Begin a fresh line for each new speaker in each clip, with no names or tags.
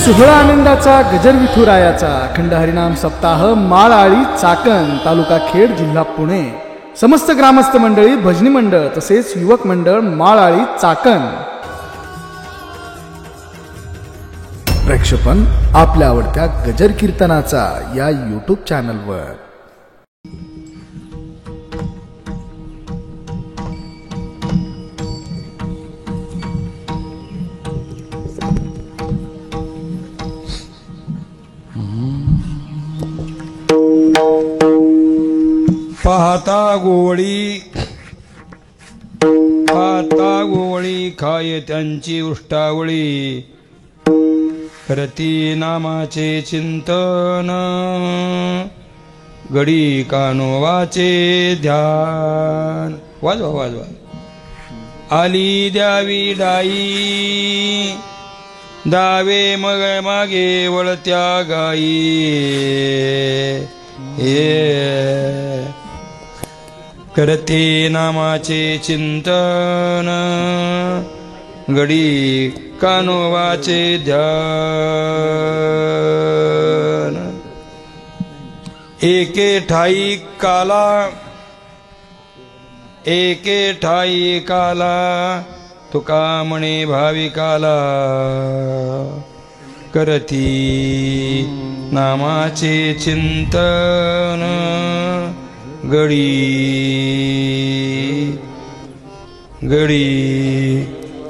सोहळा आनंदाचा गजर विठुरायाचा अखंड हरिनाम सप्ताह माळआळी चाकण तालुका खेड जिल्हा पुणे। समस्त ग्रामस्थ मंडळी भजनी मंडळ तसेच युवक मंडळ माळआळी चाकण। प्रक्षेपण आपल्या आवडत्या गजर कीर्तनाचा या यूट्यूब चॅनलवर।
पाहता गोळी खाय त्यांची उष्टावळी, करती नामाचे चिंतन, गडी कानोवाचे ध्यान। वाजवा वाजवा। आली द्यावी डाई, दावे मग मागे वळत्या गाई, करते नामाचे चिंतन, गडी कानोवाचे ध्यान। एके ठाई काला, तुका म्हणे भाविकाला, करती नामाचे चिंतन, गडी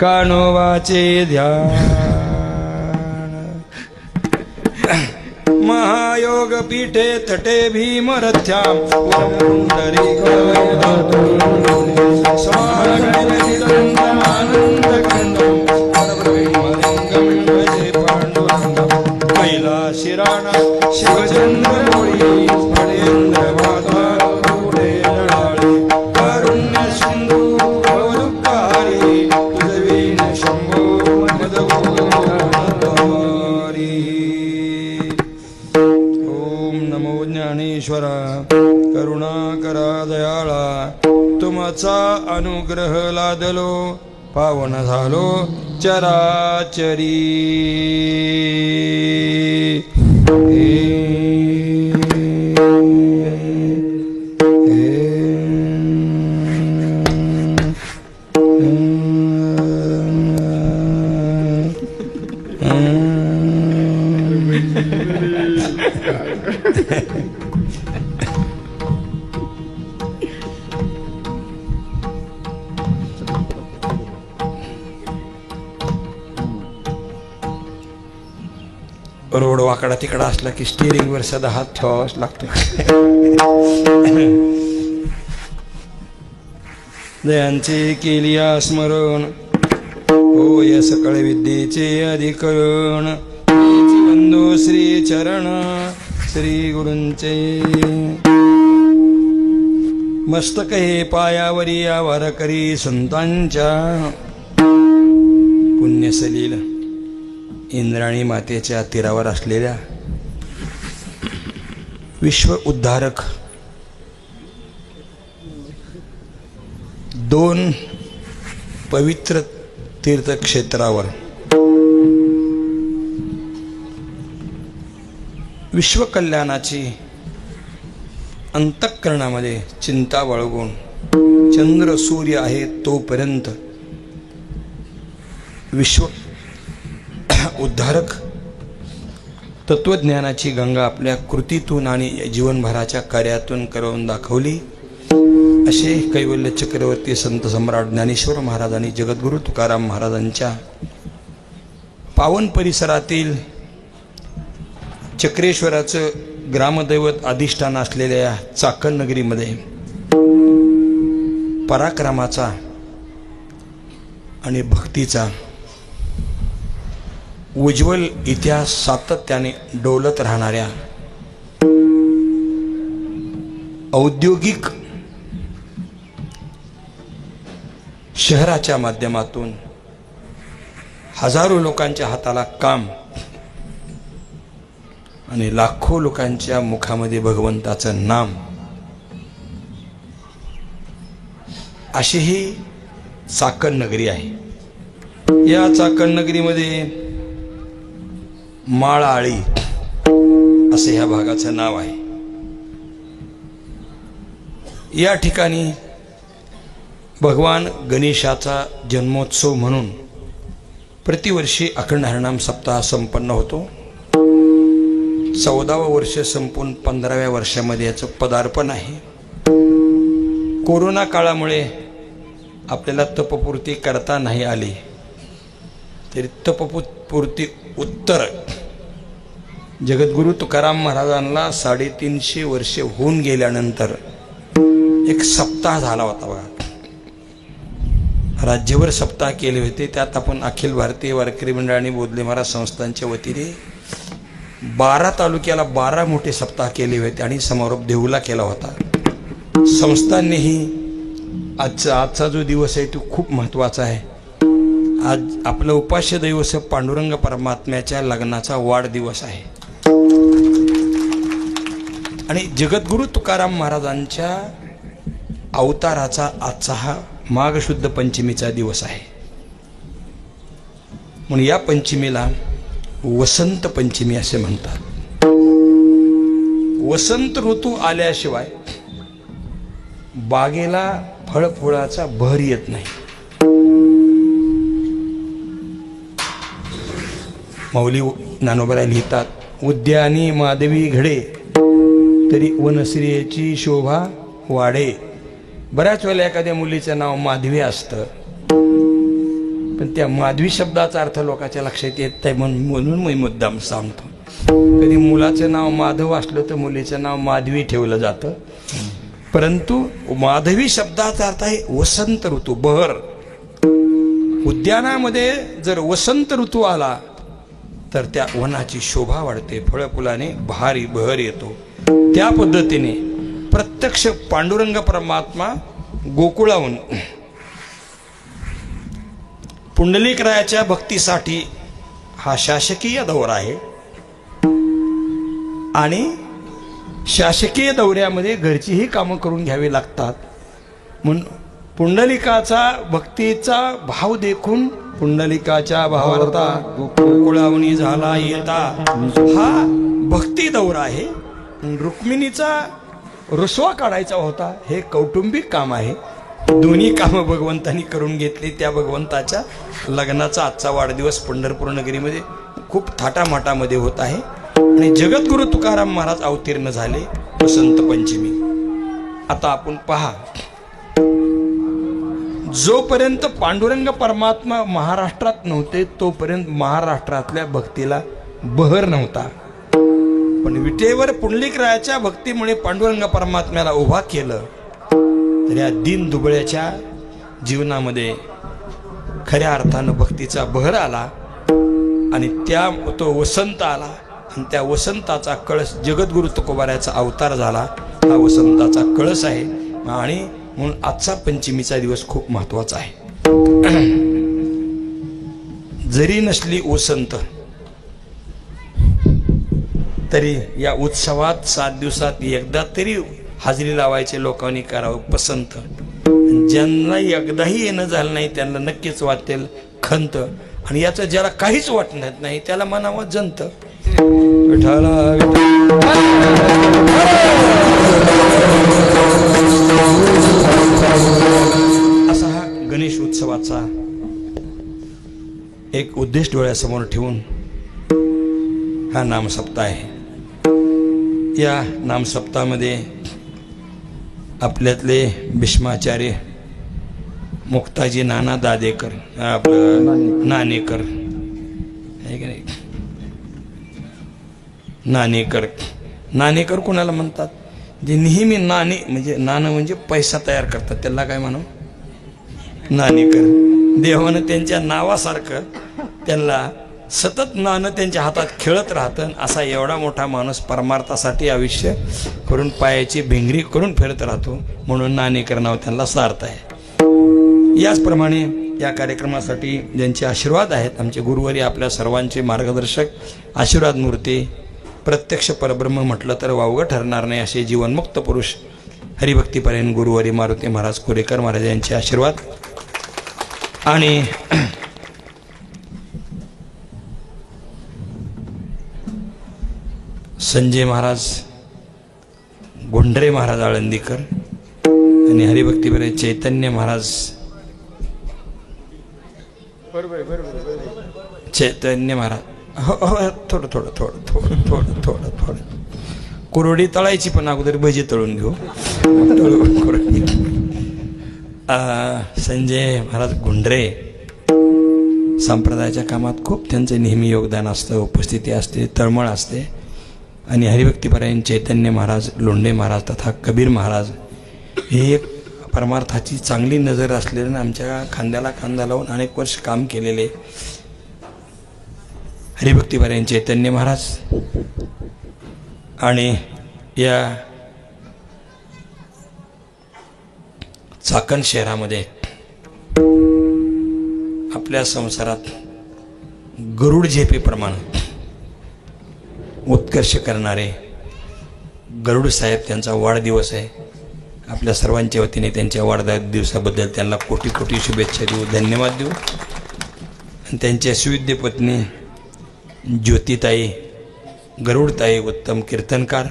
कानोवाचे ध्यान। महायोग पीठे तटे भीमरथ्याम, कैलाशी राणा शिवचंद्र मोळी, फणेंद्र माता पुढे लढाळी, कारुण्य सिंधू भवदुःखहारी, तुझवीन शंभो मदगोरी। ओम नमो ज्ञानेश्वरा, करुणाकरा दयाळा, तुमचा अनुग्रह लादलो, पावन झालो चराचरी। रोड वाकडा तिकडा असला की स्टिअरिंग वर सदा हात ठेवावाच लागतो। दयांचे केलिया स्मरण, होय सकळ विद्येचे अधिकरण, बंधू श्री चरण श्री गुरूंचे, मस्तक हे पायावरी आवार करी संतांच्या, पुण्यसलील इंद्राणी मातेच्या तीरावर असलेल्या विश्व उद्धारक 2 पवित्र तीर्थक्षेत्रावर विश्व कल्याणाची अंतःकरणामध्ये चिंता बाळगून चंद्र सूर्य आहे तोपर्यंत विश्व उद्धारक तत्वज्ञानाची गंगा आपल्या कृतीतून आणि जीवनभराच्या कार्यातून करून दाखवली, असे कैवल्य चक्रवर्ती संत सम्राट ज्ञानेश्वर महाराज आणि जगद्गुरु तुकाराम महाराजांच्या पावन परिसरातील चक्रेश्वराचं ग्रामदैवत अधिष्ठान असलेल्या चाकण नगरीमध्ये पराक्रमाचा आणि भक्तीचा उज्ज्वल इतिहास सातत्याने डोलत राहणाऱ्या औद्योगिक शहराच्या माध्यमातून हजारो लोकांच्या हाताला काम आणि लाखो लोकांच्या मुखामध्ये भगवंताचं नाम, अशी ही चाकण नगरी आहे। या चाकण नगरीमध्ये माळाळी असे ह्या भागाचं नाव आहे. या ठिकाणी भगवान गणेशाचा जन्मोत्सव म्हणून प्रतिवर्षी अखंड हरिनाम सप्ताह संपन्न होतो. 14वे वर्ष संपून 15व्या वर्षामध्ये याचं पदार्पण आहे. कोरोना काळामुळे आपल्याला तपपूर्ती करता नाही आली, तरी तपपूर्ती उत्तर जगद्गुरु तुकाराम महाराजांना 350 वर्षे होऊन गेल्यानंतर एक सप्ताह झाला होता बघा. राज्यभर सप्ताह केले होते. त्यात आपण अखिल भारतीय वारकरी मंडळ आणि बोधले महाराज संस्थांच्या वतीने 12 तालुक्याला 12 मोठे सप्ताह केले होते आणि समारोप देहूला केला होता. संस्थांनीही आजचा जो दिवस आहे तो खूप महत्त्वाचा आहे. आज आपलं उपास्य दिवस पांडुरंग परमात्म्याच्या लग्नाचा वाढदिवस आहे आणि जगद्गुरु तुकाराम महाराजांच्या अवताराचा आजचा हा माघ शुद्ध पंचमीचा दिवस आहे. म्हणून या पंचमीला वसंत पंचमी असे म्हणतात. वसंत ऋतू आल्याशिवाय बागेला फळफुळाचा बहर येत नाही. माऊली ज्ञानोबा लिहितात, उद्यानी माधवी घडे तरी वनश्रीची शोभा वाढे. बऱ्याच वेळेला एखाद्या मुलीचं नाव माधवी असतं, पण त्या माधवी शब्दाचा अर्थ लोकांच्या लक्षात येत नाही, म्हणून मी मुद्दाम सांगतो. कधी मुलाचं नाव माधव असलं तर मुलीचं नाव माधवी ठेवलं जातं, परंतु माधवी शब्दाचा अर्थ आहे वसंत ऋतू, बहर. उद्यानामध्ये जर वसंत ऋतू आला तर त्या वनाची शोभा वाढते, फळफुलाने बहर येतो. त्या पद्धतीने प्रत्यक्ष पांडुरंग परमात्मा गोकुळाहून पुंडलिकरायाच्या भक्तीसाठी हा शासकीय दौरा आहे आणि शासकीय दौऱ्यामध्ये घरचीही कामं करून घ्यावी लागतात. म्हणून पुंडलिकाचा भक्तीचा भाव देखून पुंडलिकाच्या भावार्था गोकुळावनी झाला येता हा भक्ती दौरा आहे. रुक्मिणीचा रुसवा काढायचा होता, हे कौटुंबिक काम आहे. दोन्ही कामं भगवंतांनी करून घेतली. त्या भगवंताच्या लग्नाचा आजचा वाढदिवस पंढरपूर नगरीमध्ये खूप थाटामाटामध्ये होत आहे आणि जगद्गुरु तुकाराम महाराज अवतीर्ण झाले वसंत पंचमी. आता आपण पहा, जोपर्यंत पांडुरंग परमात्मा महाराष्ट्रात नव्हते तोपर्यंत महाराष्ट्रातल्या भक्तीला बहर नव्हता. पण विटेवर पुंडलिकरायाच्या भक्तीमुळे पांडुरंग परमात्म्याला उभा केलं तर या दीन दुबळ्याच्या जीवनामध्ये खऱ्या अर्थानं भक्तीचा बहर आला आणि तो वसंत आला आणि त्या वसंताचा कळस जगद्गुरु तुकोबारायाचा अवतार झाला. हा वसंताचा कळस आहे आणि म्हणून आजचा पंचमीचा दिवस खूप महत्वाचा आहे. जरी नसली वसंत तरी या उत्सवात 7 दिवसात एकदा तरी हाजरी लावायचे लोकांनी करावं पसंत. ज्यांना एकदाही येणं झालं नाही त्यांना नक्कीच वाटेल खंत आणि याचं ज्याला काहीच वाटत नाही त्याला म्हणावं जंत. विठाला असा हा गणेश उत्सवाचा एक उद्देश डोळ्यासमोर ठेवून हा नामसप्ताह आहे. या नामसप्ताहामध्ये आपल्यातले भीष्माचार्य मुक्ताजी नाना दादेकर, आपलं नाणेकर आहे की नाही, नाणेकर कोणाला म्हणतात? जे नेहमी नाणं म्हणजे पैसा तयार करतात त्याला काय म्हणू? नाणेकर. देवानं त्यांच्या नावासारखं त्यांना सतत नाणं त्यांच्या हातात खेळत राहतं. असा एवढा मोठा माणूस परमार्थासाठी आयुष्य करून पायाची भिंगरी करून फिरत राहतो, म्हणून नाणेकर नाव त्यांना सार्थ आहे. याचप्रमाणे या कार्यक्रमासाठी ज्यांचे आशीर्वाद आहेत, आमचे गुरुवारी आपल्या सर्वांचे मार्गदर्शक आशीर्वाद मूर्ती, प्रत्यक्ष परब्रह्म म्हटलं तर वावगं ठरणार नाही असे जीवनमुक्त पुरुष हरिभक्तीपर्यंत गुरुवारी मारुती महाराज कोरेकर महाराज यांचे आशीर्वाद आणि संजय महाराज गोंढरे महाराज आळंदीकर आणि हरिभक्तीपरायण चैतन्य महाराज चैतन्य महाराज थोडं थोडं थोडं थोडं थोडं थोडं थोडं कुरवडी तळायची पण अगोदर भजी तळून घेऊ कुरवडी. संजय महाराज गोंढरे संप्रदायाच्या कामात खूप त्यांचं नेहमी योगदान असतं, उपस्थिती असते, तळमळ असते. आणि हरिभक्तीपरायण चैतन्य महाराज लोंढे महाराज तथा कबीर महाराज हे एक परमार्थाची चांगली नजर असलेल्या आमच्या खांद्याला खांदा लावून अनेक वर्ष काम केलेले हरिभक्तीपरायण चैतन्य महाराज आणि या चाकण शहरामध्ये आपल्या संसारात गरुड झेपेप्रमाणे उत्कर्ष करणारे गरुड साहेब त्यांचा वाढदिवस आहे. आपल्या सर्वांच्या वतीने त्यांच्या वाढदिवसाबद्दल त्यांना कोटी कोटी शुभेच्छा देऊ, धन्यवाद देऊ. आणि त्यांच्या सुविद्य पत्नी ज्योतिताई गरुडताई उत्तम कीर्तनकार,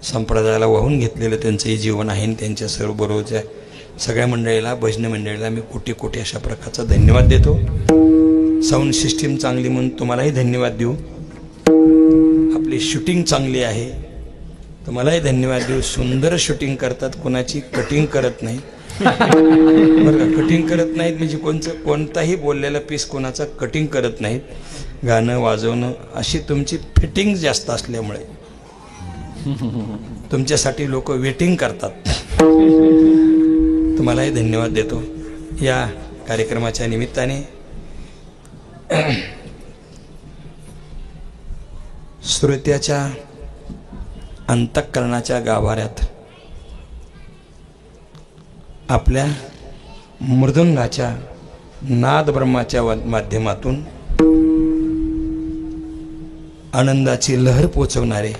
संप्रदायाला वाहून घेतलेलं त्यांचंही जीवन आहे. त्यांच्या सर्वबरोबरच्या सगळ्या मंडळीला, भजन मंडळीला मी कोटी कोटी अशा प्रकारचा धन्यवाद देतो. साऊंड सिस्टीम चांगली म्हणून तुम्हालाही धन्यवाद देऊ. आपली शूटिंग चांगली आहे तुम्हालाही धन्यवाद देऊ. सुंदर शूटिंग करतात, कोणाची कटिंग करत नाही बरं का. कटिंग करत नाहीत म्हणजे कोणताही बोललेला पीस कोणाचा कटिंग करत नाहीत. गाणं वाजवणं अशी तुमची फिटिंग जास्त असल्यामुळे तुमच्यासाठी लोक वेटिंग करतात. तुम्हालाही धन्यवाद देतो. या कार्यक्रमाच्या निमित्ताने श्रोत्याच्या अंतःकरणाच्या गाभाऱ्यात आपल्या मृदंगाच्या नाद ब्रह्माच्या माध्यमातून आनंदाची लहर पोचवणारे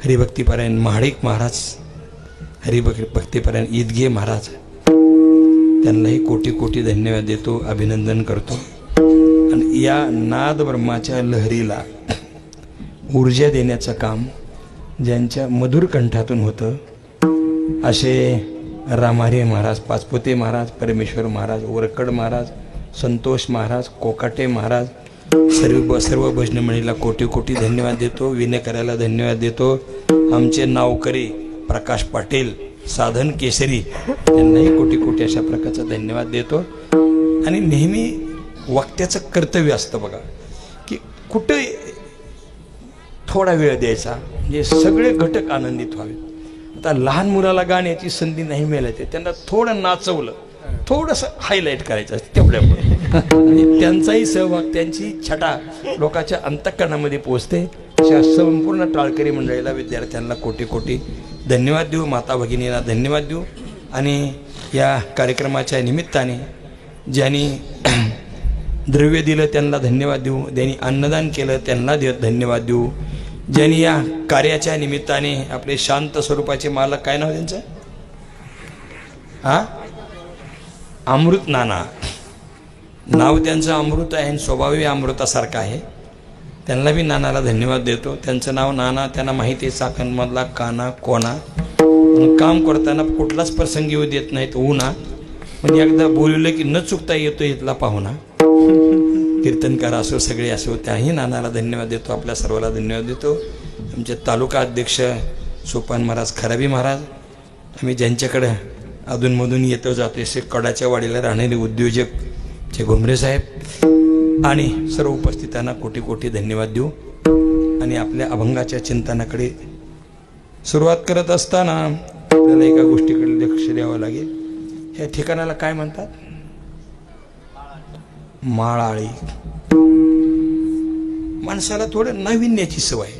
हरिभक्तीपरायण महाडिक महाराज, हरिभक्तीपरायण ईदगे महाराज, त्यांनाही कोटी कोटी धन्यवाद देतो, अभिनंदन करतो. आणि या नाद ब्रह्माच्या लहरीला ऊर्जा देण्याचं काम ज्यांच्या मधुर कंठातून होतं असे रामहरी महाराज, पाचपुते महाराज, परमेश्वर महाराज, वरकड महाराज, संतोष महाराज, कोकाटे महाराज, सर्व भजन मंडळीला कोटी कोटी धन्यवाद देतो. विनय करायला धन्यवाद देतो. आमचे नावकरी प्रकाश पाटील, साधन केसरी, त्यांनाही कोटी कोटी अशा प्रकारचा धन्यवाद देतो. आणि नेहमी वक्त्याचं कर्तव्य असतं बघा की कुठं थोडा वेळ द्यायचा म्हणजे सगळे घटक आनंदित व्हावेत. आता लहान मुलाला गाण्याची संधी नाही मिळाली, त्यांना थोडं नाचवलं, थोडंसं हायलाईट करायचं तेवढ्यामुळे त्यांचाही सहभाग, त्यांची छटा लोकांच्या अंतःकरणामध्ये पोहोचते. अशा संपूर्ण टाळकरी मंडळीला, विद्यार्थ्यांना कोटी कोटी धन्यवाद देऊ, माता भगिनींना धन्यवाद देऊ. आणि या कार्यक्रमाच्या निमित्ताने ज्यांनी द्रव्य दिलं त्यांना धन्यवाद देऊ, ज्यांनी अन्नदान केलं त्यांना धन्यवाद देऊ. ज्यांनी या कार्याच्या निमित्ताने आपले शांत स्वरूपाचे मालक, काय नाव त्यांचं, अमृत नाना, नाव त्यांचं अमृत आहे आणि स्वभावही अमृतासारखा आहे. त्यांना बी नानाला धन्यवाद देतो. त्यांचं नाव नाना, त्यांना माहिती आहे चाकणमधला काना कोणा. काम करताना कुठलाच प्रसंग येऊ देत नाहीत. उन्हा म्हणजे एकदा बोलवलं की न चुकता येतो इथला पाहुणा. कीर्तनकार असो, सगळे असो, त्याही नानाला धन्यवाद देतो. आपल्या सर्वाला धन्यवाद देतो. आमचे तालुका अध्यक्ष सोपान महाराज, खराबी महाराज, आम्ही ज्यांच्याकडे अधूनमधून येतो जातो असे कडाच्या वाडीला राहणारे उद्योजक चे घुमरे साहेब आणि सर्व उपस्थितांना कोटी कोटी धन्यवाद देऊ. आणि आपल्या अभंगाच्या चिंतनाकडे सुरुवात करत असताना आपल्याला एका गोष्टीकडे लक्ष द्यावं लागेल. ह्या ठिकाणाला काय म्हणतात? माळाळी. माणसाला थोडं नाविन्याची सवय.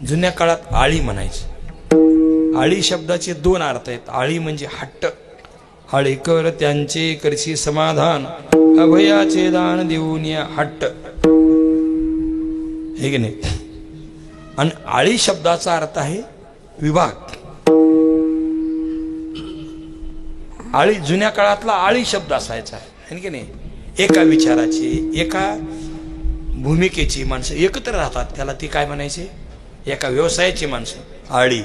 जुन्या काळात आळी म्हणायची. आळी शब्दाचे दोन अर्थ आहेत. आळी म्हणजे हट्ट, आळी कर त्यांचे करशी समाधान, अभयाचे दान देऊन या हट्ट, हे की नाही. आणि आळी शब्दाचा अर्थ आहे विभाग. आळी जुन्या काळातला आळी शब्द असायचा आहे की नाही. एका विचाराची, एका भूमिकेची माणसं एकत्र राहतात, त्याला ती काय म्हणायचे? एका व्यवसायाची माणसं आळी.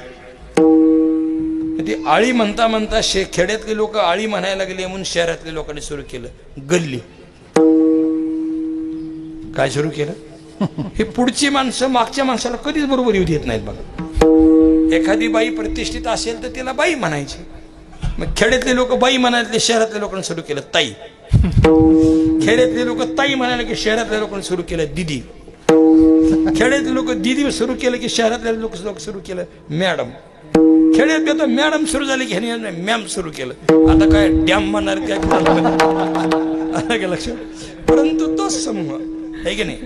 ती आळी म्हणता म्हणता खेड्यातले लोक आळी म्हणायला लागले म्हणून शहरातल्या लोकांनी सुरू केलं गल्ली. काय सुरू केलं? हे पुढची माणसं मागच्या माणसाला कधीच बरोबर येऊ देत नाहीत बघा. एखादी बाई प्रतिष्ठित असेल तर तिला बाई म्हणायची. मग खेड्यातले लोक बाई म्हणायला शहरातल्या लोकांनी सुरू केलं ताई. खेड्यातले लोक ताई म्हणायला की शहरातल्या लोकांनी सुरू केलं दिदी. खेड्यातले लोक दिदी सुरू केलं की शहरातल्या लोक सुरू केलं मॅडम. खेड्यात आता मॅडम सुरू झाली की ह्याने मॅम सुरू केलं. आता काय डॅम म्हणणार काय लक्ष. परंतु तोच समूह आहे की नाही.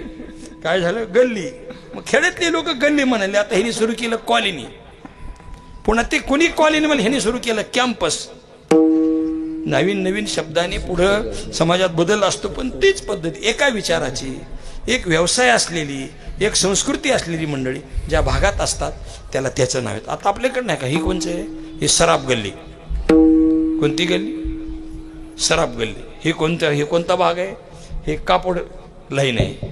काय झालं? गल्ली. मग खेड्यातले लोक गल्ली म्हणाले. आता ह्याने सुरू केलं कॉलनी. पुन्हा ते कोणी कॉलनी मला ह्याने सुरू केलं कॅम्पस. नवीन नवीन शब्दाने पुढं समाजात बदल असतो. पण तीच पद्धती एका विचाराची एक व्यवसाय असलेली एक संस्कृती असलेली मंडळी ज्या भागात असतात त्याला त्याचं नाव आहे. आता आपल्याकडे नाही का ही कोणचं आहे? ही सराफ गल्ली. कोणती गल्ली? सराफ गल्ली. ही कोणता भाग आहे? हे कापड लाईन आहे.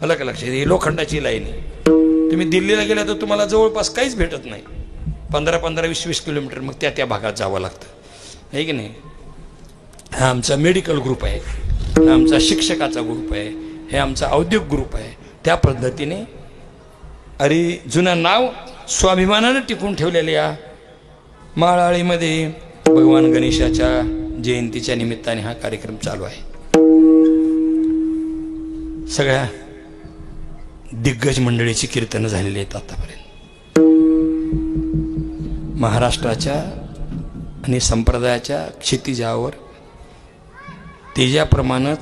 मला काय लक्षात? ही लोखंडाची लाईन आहे. तुम्ही दिल्लीला गेला तर तुम्हाला जवळपास काहीच भेटत नाही. 15-15, 20-20 किलोमीटर मग त्या भागात जावं लागतं आहे की नाही. हा आमचा मेडिकल ग्रुप आहे. हा आमचा शिक्षकाचा ग्रुप आहे. हे आमचा औद्योगिक ग्रुप आहे. त्या पद्धतीने अरे जुनं नाव स्वाभिमानानं टिकून ठेवलेल्या या माळाळीमध्ये भगवान गणेशाच्या जयंतीच्या निमित्ताने हा कार्यक्रम चालू आहे. सगळ्या दिग्गज मंडळीची कीर्तनं झालेली आहेत आतापर्यंत. महाराष्ट्राच्या आणि संप्रदायाच्या क्षितिजावर तेजाप्रमाणे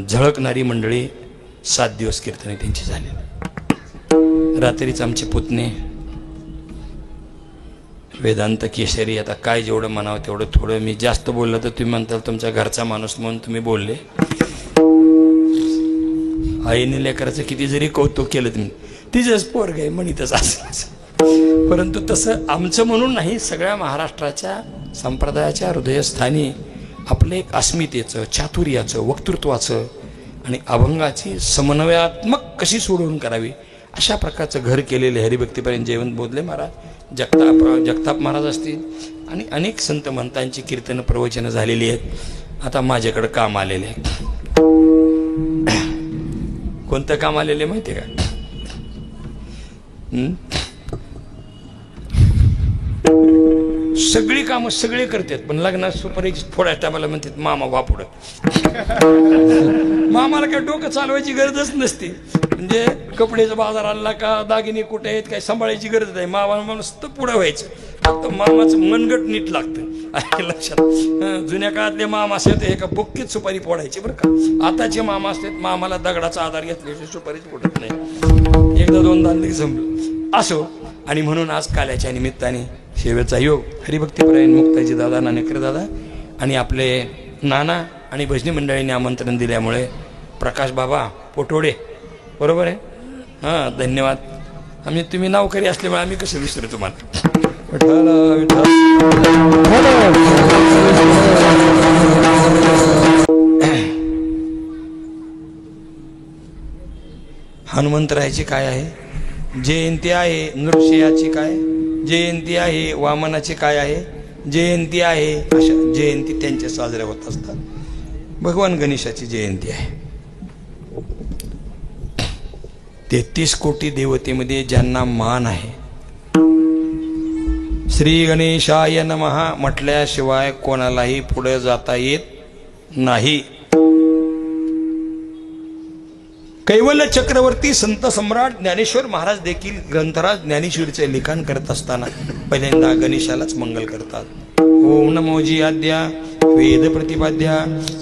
झळकणारी मंडळी 7 दिवस कीर्तने त्यांची झालेली. रात्रीच आमचे पुतणे वेदांत केशरी. आता काय जेवढं म्हणावं तेवढं. थोडं मी जास्त बोललं तर तुम्ही म्हणताल तुमचा घरचा माणूस म्हणून तुम्ही बोलले. आईने लेकराचं किती जरी कौतुक केलं तुम्ही तिचंच पोरग आहे म्हणतच असं. परंतु तसं आमचं म्हणून नाही. सगळ्या महाराष्ट्राच्या संप्रदायाच्या हृदयस्थानी आपलं एक अस्मितेचं चातुर्याचं वक्तृत्वाचं आणि अभंगाची समन्वयात्मक कशी सोडवून करावी अशा प्रकारचं घर केलेले हरिभक्तीपर्यंत जयवंत बोधले महाराज जगताप महाराज असतील आणि अनेक संत महंतांची कीर्तन प्रवचनं झालेली आहेत. आता माझ्याकडे काम आलेले आहे. कोणतं काम आलेले माहिती आहे का? सगळी कामं सगळे करतात पण लग्नात सुपारी फोडायच्या टायमाला म्हणतात मामा वा पुढं. मामाला काय डोकं चालवायची गरजच नसते. म्हणजे कपड्याचा बाजार आणला का दागिने कुठे आहेत काय सांभाळायची गरज नाही. मामा माणूस तर पुढं व्हायचं. फक्त मामाचं मनगट नीट लागतं. लक्षात. जुन्या काळातले मामा असतात एका बुक्कीत सुपारी फोडायची बरं का. आताचे मामा असतात मामाला दगडाचा आधार घेतल्याशिवाय सुपारीच फोडत नाही. एकदा दोनदा जमलं असो. आणि म्हणून आज काल्याच्या निमित्ताने सेवेचा योग हरिभक्तीपरायण मुक्ताजी दादा नाणेकर दादा आणि आपले नाना आणि भजनी मंडळींनी आमंत्रण दिल्यामुळे प्रकाश बाबा पोटोडे बरोबर आहे. हां धन्यवाद. आम्ही तुम्ही नावकरी असल्यामुळे आम्ही कसं विसरू तुम्हाला. हनुमंतरायाची काय आहे जयंती आहे. नृसिंहाची काय जयंती आहे. वामनाची काय आहे जयंती आहे. अशा जयंती त्यांच्या साजऱ्या होत असतात. भगवान गणेशाची जयंती आहे. 33 कोटी देवतेमध्ये ज्यांना मान आहे श्री गणेशाय नमः म्हटल्याशिवाय कोणालाही पुढे जाता येत नाही. कैवल्य चक्रवर्ती संत सम्राट ज्ञानेश्वर महाराज देखील ग्रंथराज ज्ञानेश्वरीचे लिखाण करत असताना पहिल्यांदा गणेशालाच मंगल करतात. ओम नमो जी आद्या वेद प्रतिपाद्या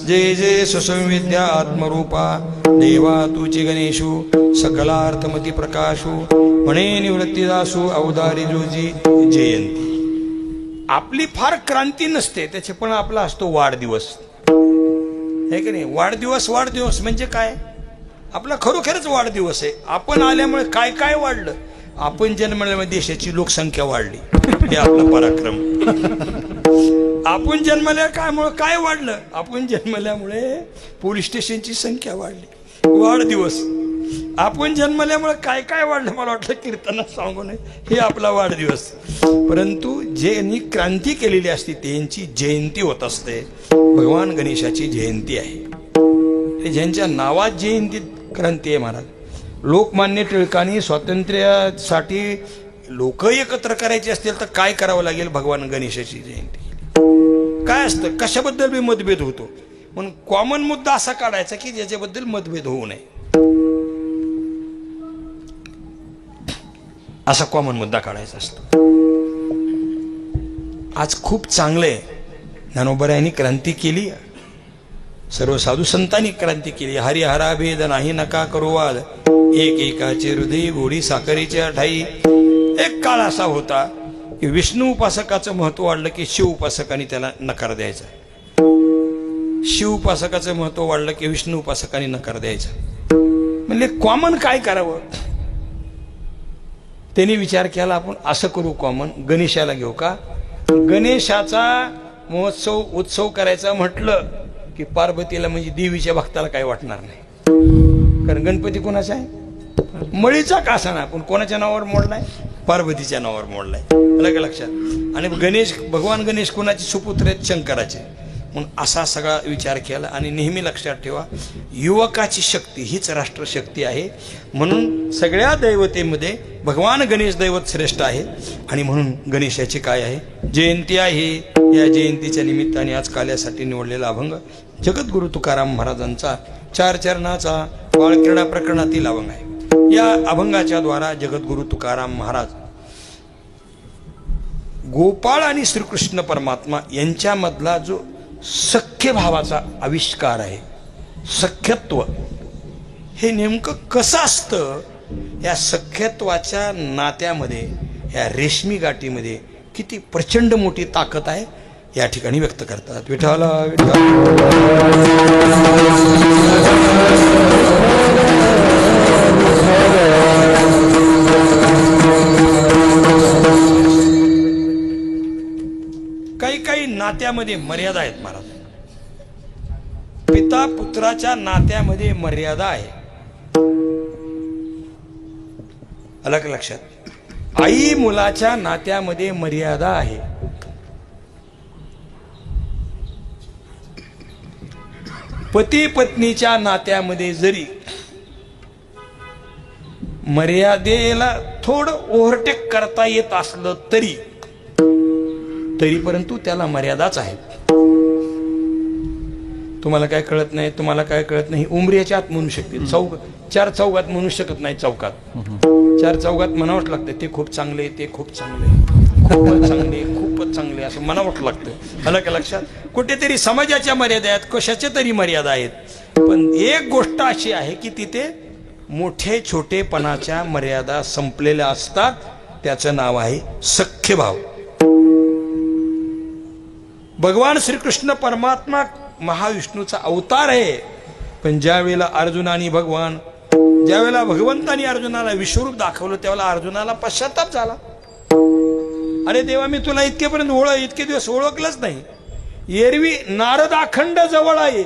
जय जय सुसंविद्या आत्मरूपा देवा तुची गणेशू सकलार्थमती प्रकाशू म्हणे निवृत्तीदासू अवधारी जोजी जयंती. आपली फार क्रांती नसते त्याचे पण आपला असतो वाढदिवस हे की नाही. वाढदिवस म्हणजे काय? आपला खरोखरच वाढदिवस आहे. आपण आल्यामुळे काय काय वाढलं? आपण जन्मल्यामुळे देशाची लोकसंख्या वाढली हे आपला पराक्रम. आपण जन्मल्या काय वाढलं? आपण जन्मल्यामुळे पोलीस स्टेशनची संख्या वाढली. वाढदिवस आपण जन्मल्यामुळे काय काय वाढलं मला वाटलं कीर्तनात सांगू नये, हे आपला वाढदिवस. परंतु ज्यांनी क्रांती केलेली असते त्यांची जयंती होत असते. भगवान गणेशाची जयंती आहे. ज्यांच्या नावात जयंती क्रांती आहे महाराज. लोकमान्य टिळकांनी स्वातंत्र्यासाठी लोक एकत्र करायचे असतील तर काय करावं लागेल? भगवान गणेशाची जयंती. काय असतं, कशाबद्दल बी मतभेद होतो, म्हणून कॉमन मुद्दा असा काढायचा की ज्याच्याबद्दल मतभेद होऊ नये, असा कॉमन मुद्दा काढायचा असतो. आज खूप चांगले ज्ञानोबरायांनी क्रांती केली, सर्व साधू संतांनी क्रांती केली. हरिहरा भेद नाही नका करू वाद, एक एकाचे हृदय गोडी साखरेच्या ठाई. एक काळ असा होता की विष्णू उपासकाचं महत्व वाढलं की शिव उपासकांनी त्याला नकार द्यायचा. शिव उपासकाचं महत्व वाढलं की विष्णू उपासकांनी नकार द्यायचा. म्हणजे कॉमन काय करावं? त्यांनी विचार केला आपण असं करू, कॉमन गणेशाला घेऊ का? गणेशाचा महोत्सव उत्सव करायचा म्हटलं की पार्वतीला म्हणजे देवीच्या भक्ताला काही वाटणार नाही. कारण गणपती कोणाचा आहे? मळीचा कासाना, पण कोणाच्या नावावर मोडलाय? पार्वतीच्या नावावर मोडलाय. अलग लक्षात. आणि गणेश, भगवान गणेश कोणाचे सुपुत्र आहेत? शंकराचे. म्हणून असा सगळा विचार केला. आणि नेहमी लक्षात ठेवा, युवकाची शक्ती हीच राष्ट्रशक्ती आहे. म्हणून सगळ्या दैवतेमध्ये भगवान गणेश दैवत श्रेष्ठ आहे. आणि म्हणून गणेशाची काय आहे? जयंती आहे. या जयंतीच्या निमित्ताने आज काल्यासाठी निवडलेला अभंग जगद्गुरु तुकाराम महाराजांचा 4 चरणाचा बाळक्रीडा प्रकरणातील अभंग आहे. या अभंगाच्या द्वारा जगद्गुरु तुकाराम महाराज गोपाळ आणि श्रीकृष्ण परमात्मा यांच्यामधला जो सख्य भावाचा आविष्कार आहे, सख्यत्व, हे नेमकं कसं असतं? या सख्यत्वाच्या नात्यामध्ये, या रेशमी गाठीमध्ये किती प्रचंड मोठी ताकद आहे या ठिकाणी व्यक्त करतात. विठ्ठला काही काही नात्यामध्ये मर्यादा आहेत महाराज. पिता पुत्राच्या नात्यामध्ये मर्यादा आहे. अलग लक्षात. आई मुलाच्या नात्यामध्ये मर्यादा आहे. पती पत्नीच्या नात्यामध्ये जरी मर्यादेला थोडं ओव्हरटेक करता येत असलं तरी परंतु त्याला मर्यादाच आहे. तुम्हाला काय कळत नाही, तुम्हाला काय कळत नाही, उमऱ्याच्या आत म्हणू शकते. 4 चौघात म्हणू शकत नाही. चौकात 4 चौघात म्हणावंच लागतं ते खूप चांगले, ते खूप चांगले, खूपच चांगले, खूपच चांगले असं म्हणावंच लागतं. अलग लक्षात. कुठेतरी समाजाच्या मर्यादा आहेत, कशाच्या तरी मर्यादा आहेत. पण एक गोष्ट अशी आहे की तिथे मोठे छोटेपणाच्या मर्यादा संपलेल्या असतात. त्याचं नाव आहे सख्यभाव. भगवान श्रीकृष्ण परमात्मा महाविष्णूचा अवतार आहे. पण ज्यावेळेला अर्जुनाने ज्यावेळेला भगवंतानी अर्जुनाला विश्वरूप दाखवलं त्यावेळेला अर्जुनाला पश्चाताप झाला. अरे देवा, मी तुला इतके दिवस ओळखलंच नाही. एरवी नारद अखंड जवळ आहे.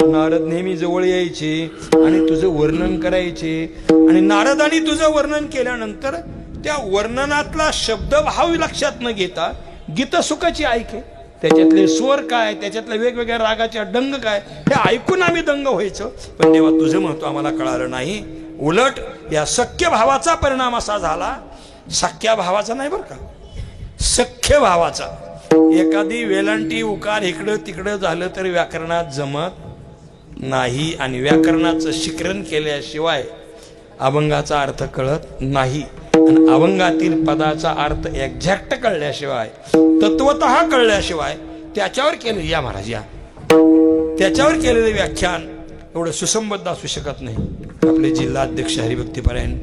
नारद नेहमी जवळ यायचे आणि तुझं वर्णन करायचे. आणि नारदांनी तुझं वर्णन केल्यानंतर त्या वर्णनातला शब्दभाव लक्षात न घेता गीतसुखाची ऐके, त्याच्यातले स्वर काय, त्याच्यातल्या वेगवेगळ्या रागाच्या डंग काय, हे ऐकून आम्ही दंग व्हायचो. पण तेव्हा तुझं महत्व आम्हाला कळालं नाही. उलट या सख्य भावाचा परिणाम असा झाला, सख्या भावाचा नाही बरं का, सख्य भावाचा. एखादी वेलांटी उकार इकडं तिकडं झालं तर व्याकरणात जमत नाही. आणि व्याकरणाचं शिकरण केल्याशिवाय अभंगाचा अर्थ कळत नाही. आणि अभंगातील पदाचा अर्थ एक्झॅक्ट कळल्याशिवाय, तत्वतः कळल्याशिवाय त्याच्यावर केलं, या महाराज या, त्याच्यावर केलेलं व्याख्यान एवढं सुसंबद्ध असू शकत नाही. आपले जिल्हा अध्यक्ष हरिभक्तीपरायण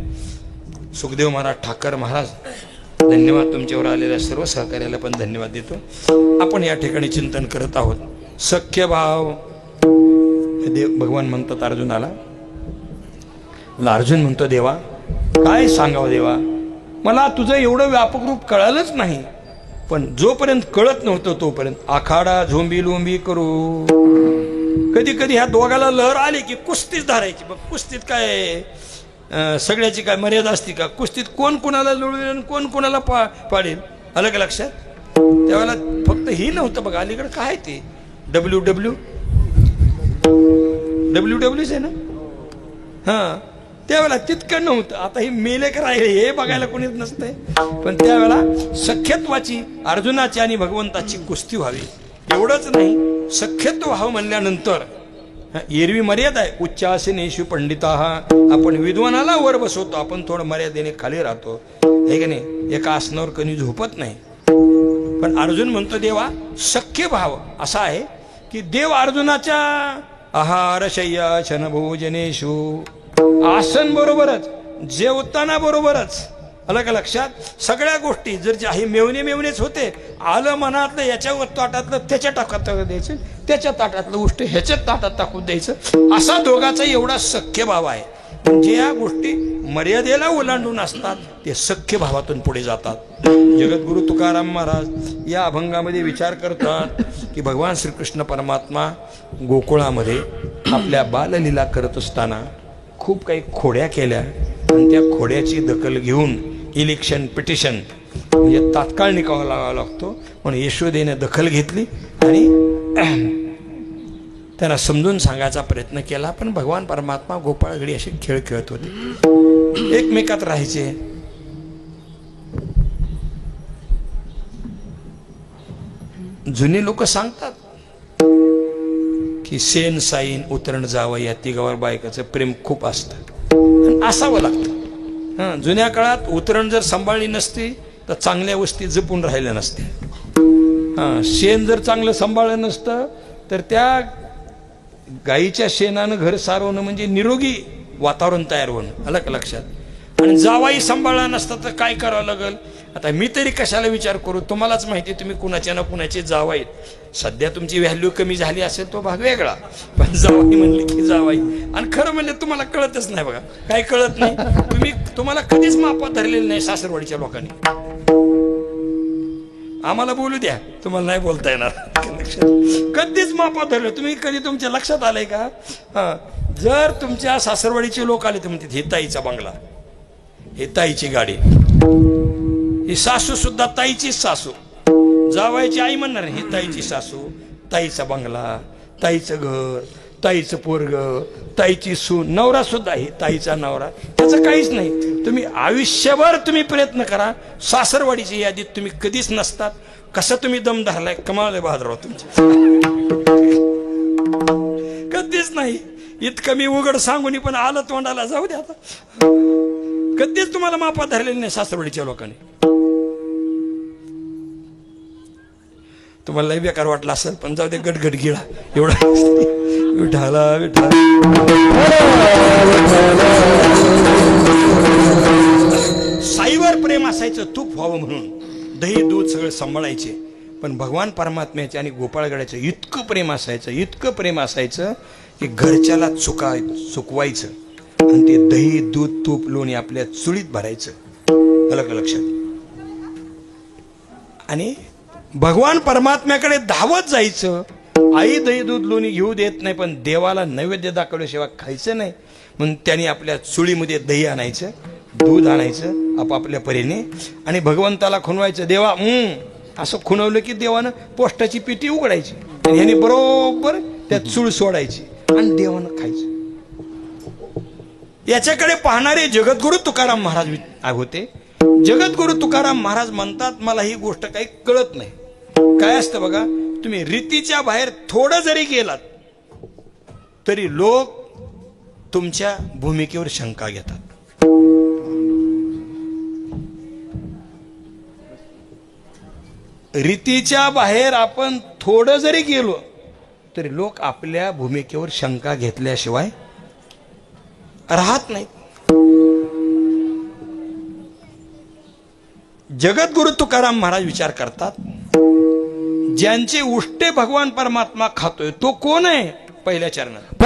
सुखदेव महाराज ठाकर महाराज, धन्यवाद. तुमच्यावर आलेल्या सर्व सहकार्याला पण धन्यवाद देतो. आपण या ठिकाणी चिंतन करत आहोत सख्य भाव. देव भगवान म्हणतात अर्जुनाला, अर्जुन म्हणतो देवा काय सांगावं देवा, मला तुझं एवढं व्यापक रूप कळालंच नाही. पण जोपर्यंत कळत नव्हतं तोपर्यंत आखाडा झोंबी लोंबी करू. कधी कधी ह्या दोघाला लहर आली की कुस्तीच धरायची. बघ कुस्तीत काय सगळ्याची काय मर्यादा असते का? कुस्तीत कोण कोणाला लोळवेल आणि कोण कोणाला पाडेल, आलं का लक्षात? त्यावेळेला फक्त ही नव्हतं बघा, अलीकडे काय ते डब्ल्यूच आहे ना, हां, त्यावेळेला तितकं नव्हतं. आता ही मेले का राहिले हे बघायला कोणीच नसतंय. पण त्यावेळेला सख्यत्वाची, अर्जुनाची आणि भगवंताची कुस्ती व्हावी. एवढंच नाही, सख्यत्व व्हावं म्हणल्यानंतर एरवी मर्यादा आहे. उच्चासनेषु पंडिता, आपण विद्वानाला वर बसवतो, आपण थोडं मर्यादेने खाली राहतो, हे का नाही? एका आसनावर कधी झोपत नाही. पण अर्जुन म्हणतो देवा सख्य भाव असा आहे की देव अर्जुनाच्या आहार शय्यासन भोजनेषु, आसन बरोबरच, जेवताना बरोबरच, आलं का लक्षात? सगळ्या गोष्टी जर जे आहे मेवणेच होते, आलं मनातलं याच्या ताटातलं त्याच्या ताटात द्यायचं, त्याच्या ताटातलं गोष्ट ह्याच्या ताटात टाकून द्यायचं, असा दोघाचा एवढा सख्य भाव आहे. म्हणजे या गोष्टी मर्यादेला ओलांडून असतात ते सख्य भावातून पुढे जातात. जगद्गुरु तुकाराम महाराज या अभंगामध्ये विचार करतात की भगवान श्रीकृष्ण परमात्मा गोकुळामध्ये आपल्या बाललीला करत असताना खूप काही खोड्या केल्या आणि त्या खोड्याची दखल घेऊन इलेक्शन पिटिशन म्हणजे तात्काळ निकाल लावावा लागतो म्हणून यशोदेने दखल घेतली आणि त्यांना समजून सांगायचा प्रयत्न केला. पण भगवान परमात्मा गोपाळगडी असे खेळ खेळत होते, एकमेकात राहायचे. जुने लोक सांगतात की सेन साईन उतरण जावं या तिघावर बायकाचं प्रेम खूप असतं, असावं लागतं. जुन्या काळात उतरण जर सांभाळली नसती तर चांगल्या वस्ती जपून राहिल्या नसत्या. शेण जर चांगलं सांभाळलं नसतं तर त्या गाईच्या शेणानं घर सारवणं म्हणजे निरोगी वातावरण तयार होणं, आलं का लक्षात? आणि जावाई सांभाळला नसता तर काय करावं लागल? आता मी तरी कशाला विचार करू, तुम्हालाच माहिती, तुम्ही कुणाच्या ना कुणाचे जावाई. सध्या तुमची व्हॅल्यू कमी झाली असेल तो भाग वेगळा, पण जावाई म्हणले की जावाई. आणि खरं म्हणजे तुम्हाला कळतच नाही बघा, काय कळत नाही. तुम्हाला कधीच मापात धरलेलं नाही सासरवाडीच्या लोकांनी. आम्हाला बोलू द्या, तुम्हाला नाही बोलता येणार. कधीच मापात धरलं तुम्ही, कधी तुमच्या लक्षात आलंय का? जर तुमच्या सासरवाडीचे लोक आले तर म्हणतात हे ताईचा बंगला, हे ताईची गाडी, ही सासू सुद्धा ताईचीच सासू, जावायची आई म्हणणार ही ताईची सासू, ताईचा बंगला, ताईचं घर, ताईचं पोरग, ताईची सून, नवरा सुद्धा ही ताईचा नवरा. त्याचं काहीच नाही. तुम्ही आयुष्यभर तुम्ही प्रयत्न करा, सासरवाडीची यादीत तुम्ही कधीच नसतात. कसं तुम्ही दम धरलाय, कमाल बहादराव तुमचे, कधीच नाही. इतकं मी उघड सांगून पण आलं तोंडाला, जाऊ द्या आता. कधीच तुम्हाला मापात धरलेलं नाही सासरवाडीच्या लोकांनी. तुम्हाला बेकार वाटलं असेल पण जाऊ दे, गटगट गिळा एवढा. विठाला विठा साईवर प्रेम असायचं, तूप व्हावं म्हणून दही दूध सगळं सांभाळायचे. पण भगवान परमात्म्याचे आणि गोपाळगडाचं इतकं प्रेम असायचं, इतकं प्रेम असायचं की घरच्याला चुकवायचं आणि ते दही दूध तूप लोणी आपल्या चुलीत भरायचं, आलं का लक्षात? आणि भगवान परमात्म्याकडे धावत जायचं. आई दही दूध लोणी घेऊ देत नाही पण देवाला नैवेद्य दाखवल्याशिवाय खायचं नाही म्हणून त्यांनी आपल्या चुलीमध्ये दही आणायचं, दूध आणायचं आपापल्या परीने आणि भगवंताला खुणवायचं. देवा असं खुणवलं की देवानं पोस्टाची पेटी उघडायची आणि ह्याने बरोबर त्यात चूळ सोडायची आणि देवानं खायचं. याच्याकडे पाहणारे जगद्गुरु तुकाराम महाराज होते. जगद्गुरु तुकाराम महाराज म्हणतात मला ही गोष्ट काही कळत नाही. काय असतं बघा, तुम्ही रीतीच्या बाहेर थोडं जरी गेलात तरी लोक तुमच्या भूमिकेवर शंका घेतात. रीतीच्या बाहेर आपण थोडं जरी गेलो तरी लोक आपल्या भूमिकेवर शंका घेतल्याशिवाय राहत नाहीत. जगद्गुरु तुकाराम महाराज विचार करतात, ज्यांचे उष्टे भगवान परमात्मा खातोय तो कोण आहे? पहिल्या चरणात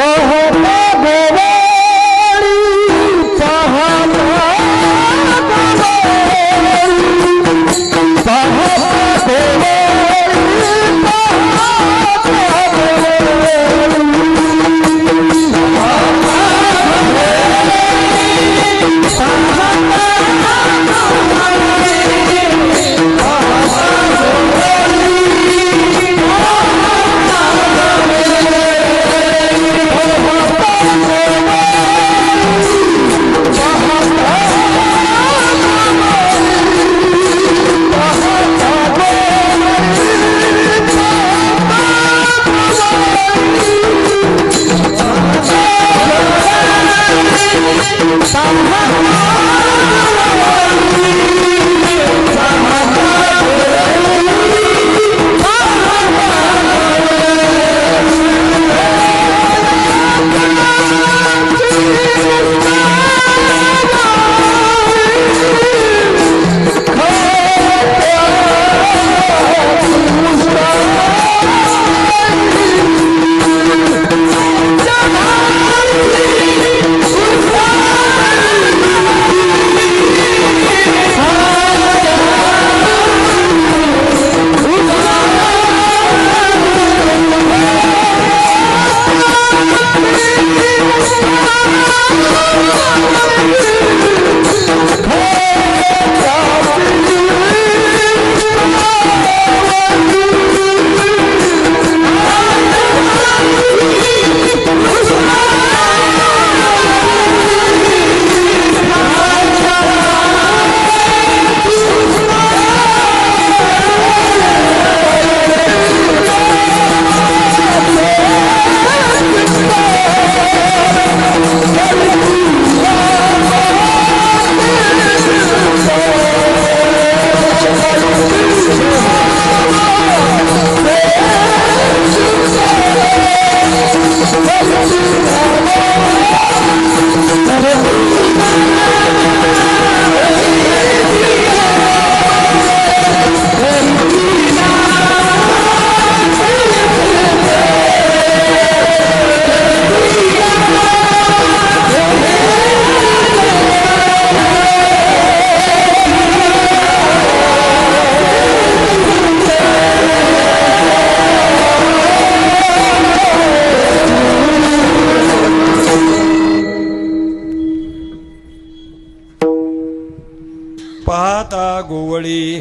पाहता गोवळी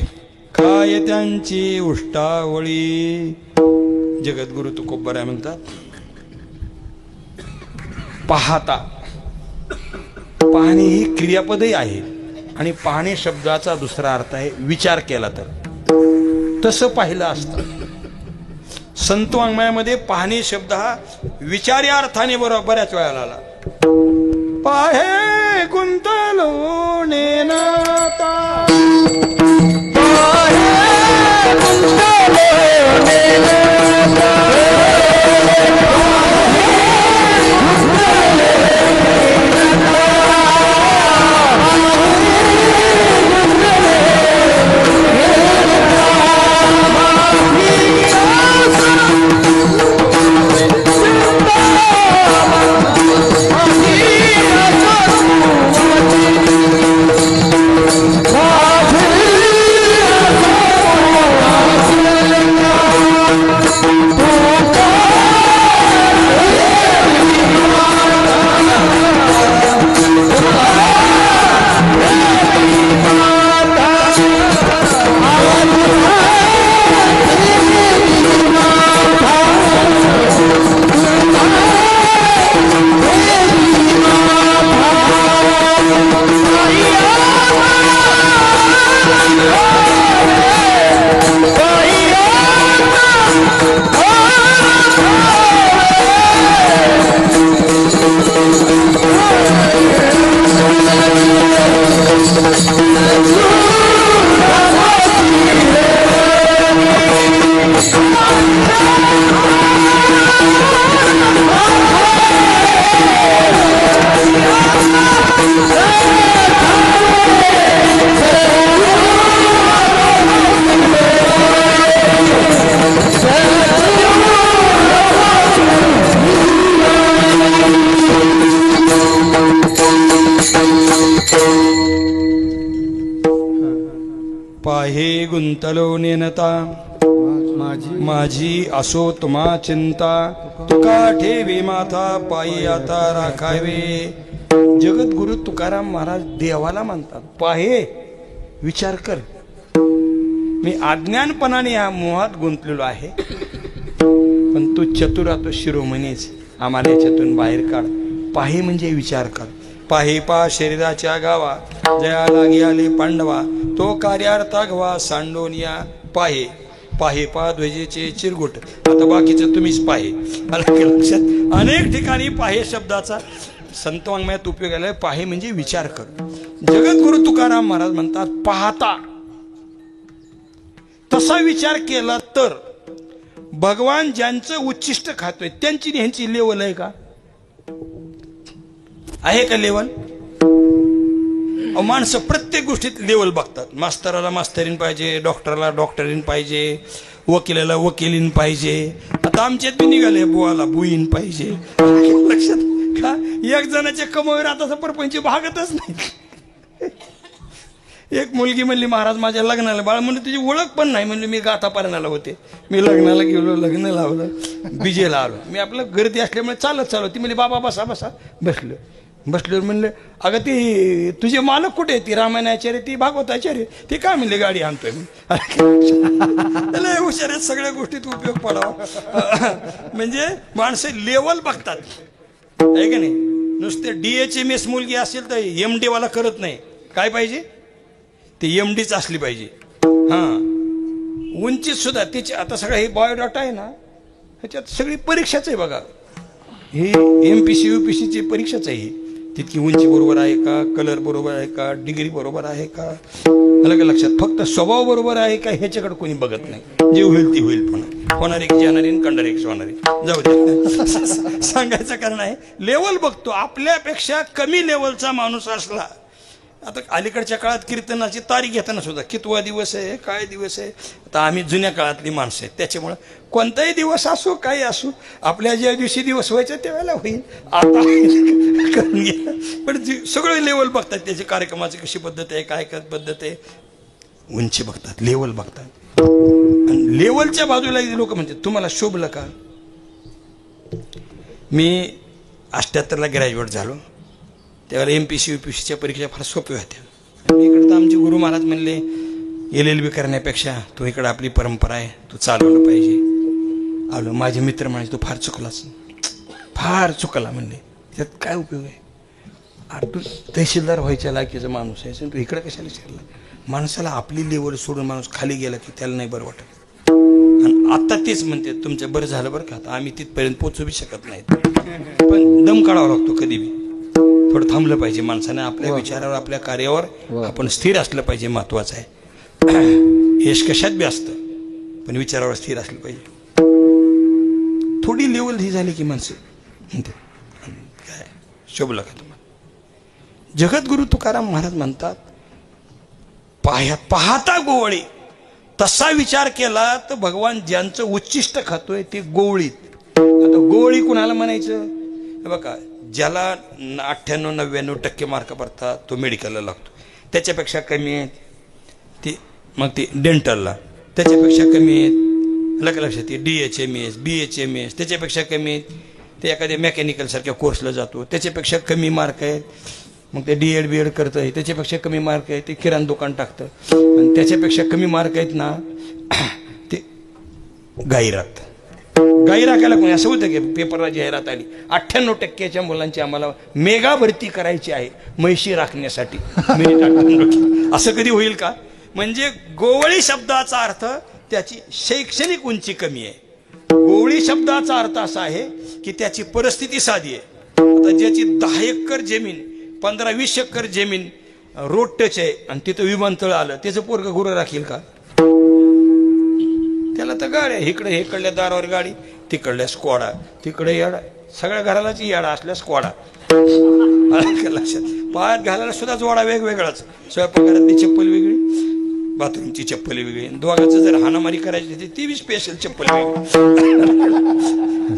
काय त्यांची उष्टावळी. जगद्गुरु तुकोबराय म्हणतात पाहता. पाहणे ही क्रियापदही आहे आणि पाहणे शब्दाचा दुसरा अर्थ आहे विचार केला तर. तसं पाहिलं असतं. संत वाङ्मयामध्ये पाहणे शब्द हा विचारी अर्थाने बऱ्याच वेळाला आला. पाहे गुंतलो नेनाता पाहे गुंतलो नेनता माझी असो तुम्हा चिंता तुका ठेवी माथा पायी आता राखावे. जगद्गुरु तुकाराम महाराज देवाला म्हणतात पाहे विचार कर. मी अज्ञानपणाने या मोहात गुंतलेलो आहे पण तू चतुरा तो शिरोमणीच आम्हाला याच्यातून बाहेर काढ. पाहे म्हणजे विचार कर. पाहे पा शरीराच्या गावा जया लागी आले पांडवा तो कार्यार्था गवा सांडोनिया. पाहे पाहे पा ध्वजेचे चिरगुट. आता बाकीचं तुम्हीच पाहे. लक्षात अनेक ठिकाणी पाहे शब्दाचा संत वाङ्मयात उपयोग आलाय. पाहे म्हणजे विचार कर. जगद्गुरु तुकाराम महाराज म्हणतात पाहता तसा विचार केला तर भगवान ज्यांचं उच्चिष्ट खातोय त्यांची ह्यांची लेवल आहे का? आहे का लेवल? माणसं प्रत्येक गोष्टीत लेवल बघतात. मास्तराला मास्तरीन पाहिजे, डॉक्टरला डॉक्टरीन पाहिजे, वकिलाला वकिलीन पाहिजे. आता आमच्यात बी निघाले बुवाला बुईन पाहिजे. लक्षात का एक जणाच्या कमावर आता परपंच भागतच नाही. एक मुलगी म्हणली महाराज माझ्या लग्नाला बाळ म्हणलं तुझी ओळख पण नाही. म्हणलं मी गाथा पारणाला होते. मी लग्नाला गेलो, लग्न लावलं, बिजेला आलो. मी आपलं गर्दी असल्यामुळे चालत चालू. ती म्हणली बाबा बसा बसा. बसलो. बसल्यावर म्हणलं अगं ती तुझे मालक कुठे आहे? ती रामायणाचार्य ती भागवताचार्य. ती काय म्हणले गाडी आणतोय मी. लय हुशार आहेत, सगळ्या गोष्टीत उपयोग पडावा. म्हणजे माणसं लेवल बघतात आहे का नाही. नुसते DHMS मुलगी असेल तर MD वाला करत नाही. काय पाहिजे ते MDच असली पाहिजे. उंचीत सुद्धा त्याची आता सगळं हे बायोडाटा आहे ना ह्याच्यात सगळी परीक्षाच आहे बघा. ही MPC UPC ची परीक्षाच आहे. तितकी उंची बरोबर आहे का, कलर बरोबर आहे का, डिग्री बरोबर आहे का, अलग लक्षात. फक्त स्वभाव बरोबर आहे का ह्याच्याकडे कोणी बघत नाही. जे होईल ती होईल. पण होणारी जाणारी कंडारी होणारी जाऊ दे. सांगायचं कारण आहे लेवल बघतो. आपल्यापेक्षा कमी लेवलचा माणूस असला. आता अलीकडच्या काळात कीर्तनाची तारीख घेताना सुद्धा कितवा दिवस आहे, काय दिवस आहे. आता आम्ही जुन्या काळातली माणसं आहेत त्याच्यामुळं कोणताही दिवस असो काही असो आपल्या ज्या दिवशी दिवस व्हायचे त्यावेळेला होईल. आता करून घ्या. पण सगळे लेवल बघतात. त्याचे कार्यक्रमाची कशी पद्धत आहे, काय पद्धत आहे, उंची बघतात, लेवल बघतात. आणि लेवलच्या बाजूला लोक म्हणतात तुम्हाला शोभलं का? मी 78ला ग्रॅज्युएट झालो. त्यावेळेला MPC UPCच्या परीक्षा फार सोप्या होत्या. इकडे तर आमचे गुरु महाराज म्हणले LLB करण्यापेक्षा तू इकडे आपली परंपरा आहे तू चालवलं पाहिजे. आलो माझे मित्र म्हणाले तू फार चुकलास, फार चुकला म्हणले. त्यात काय उपयोग आहे? अरे तू तहसीलदार व्हायच्या लायकीचा माणूस आहे, तू इकडे कशाला शिरला? माणसाला आपली लेवल सोडून माणूस खाली गेला की त्याला नाही बरं वाटत. आणि आता तेच म्हणते तुमचं बरं झालं बरं का, आम्ही तिथपर्यंत पोचू बी शकत नाहीत, पण दम काढावा लागतो कधी बी. थोडं थांबलं पाहिजे माणसाने, आपल्या विचारावर आपल्या कार्यावर आपण स्थिर असलं पाहिजे, महत्वाचं आहे. यश कशात बी असतं पण विचारावर स्थिर असलं पाहिजे. थोडी लेवल ही झाली की माणसं म्हणते काय शोभलं का तुम्हाला. जगद्गुरु तुकाराम महाराज म्हणतात पाहता गोवळी. तसा विचार केला तर भगवान ज्यांचं उच्चिष्ट खातोय ते गोवळीत. आता गोवळी कुणाला म्हणायचं? हे बघा, ज्याला 98-99% मार्क पडतात तो मेडिकलला लागतो, त्याच्यापेक्षा कमी आहेत ते मग ते डेंटलला, त्याच्यापेक्षा कमी आहेत लक्षात DHMS BHMS, त्याच्यापेक्षा कमी आहेत ते एखाद्या मेकॅनिकल सारख्या कोर्सला जातो, त्याच्यापेक्षा कमी मार्क आहेत मग ते D.Ed B.Ed करतं, त्याच्यापेक्षा कमी मार्क आहे ते किराणा दुकान टाकतं, आणि त्याच्यापेक्षा कमी मार्क आहेत ना ते गायरात. गायराकाला कोणी असं होतं की पेपरला जाहिरात आली 98% मुलांची आम्हाला मेगा भरती करायची आहे म्हैशी राखण्यासाठी, असं कधी होईल का? म्हणजे गोवळी शब्दाचा अर्थ त्याची शैक्षणिक उंची कमी आहे. गोवळी शब्दाचा अर्थ असा आहे की त्याची परिस्थिती साधी आहे. आता ज्याची 10 एकर जमीन 15-20 एकर जमीन रोड टच आहे आणि तिथं विमानतळ आलं, त्याचं पोरग गुरं राखील का? त्याला तर गाड्या इकडे इकडल्या दारावर गाडी, तिकडल्या स्क्वॉडा, तिकडे याडा, सगळ्या घरालाच याडा असल्या स्क्वॉडा. लक्षात पायात घालायला सुद्धा जोडा वेगवेगळाच, स्वयंपाकघरातली चप्पल वेगळी, बाथरूमची चप्पल वेगळी, दोघांचं जर हाणामारी करायची होती ती बी स्पेशल चप्पल वेगळी.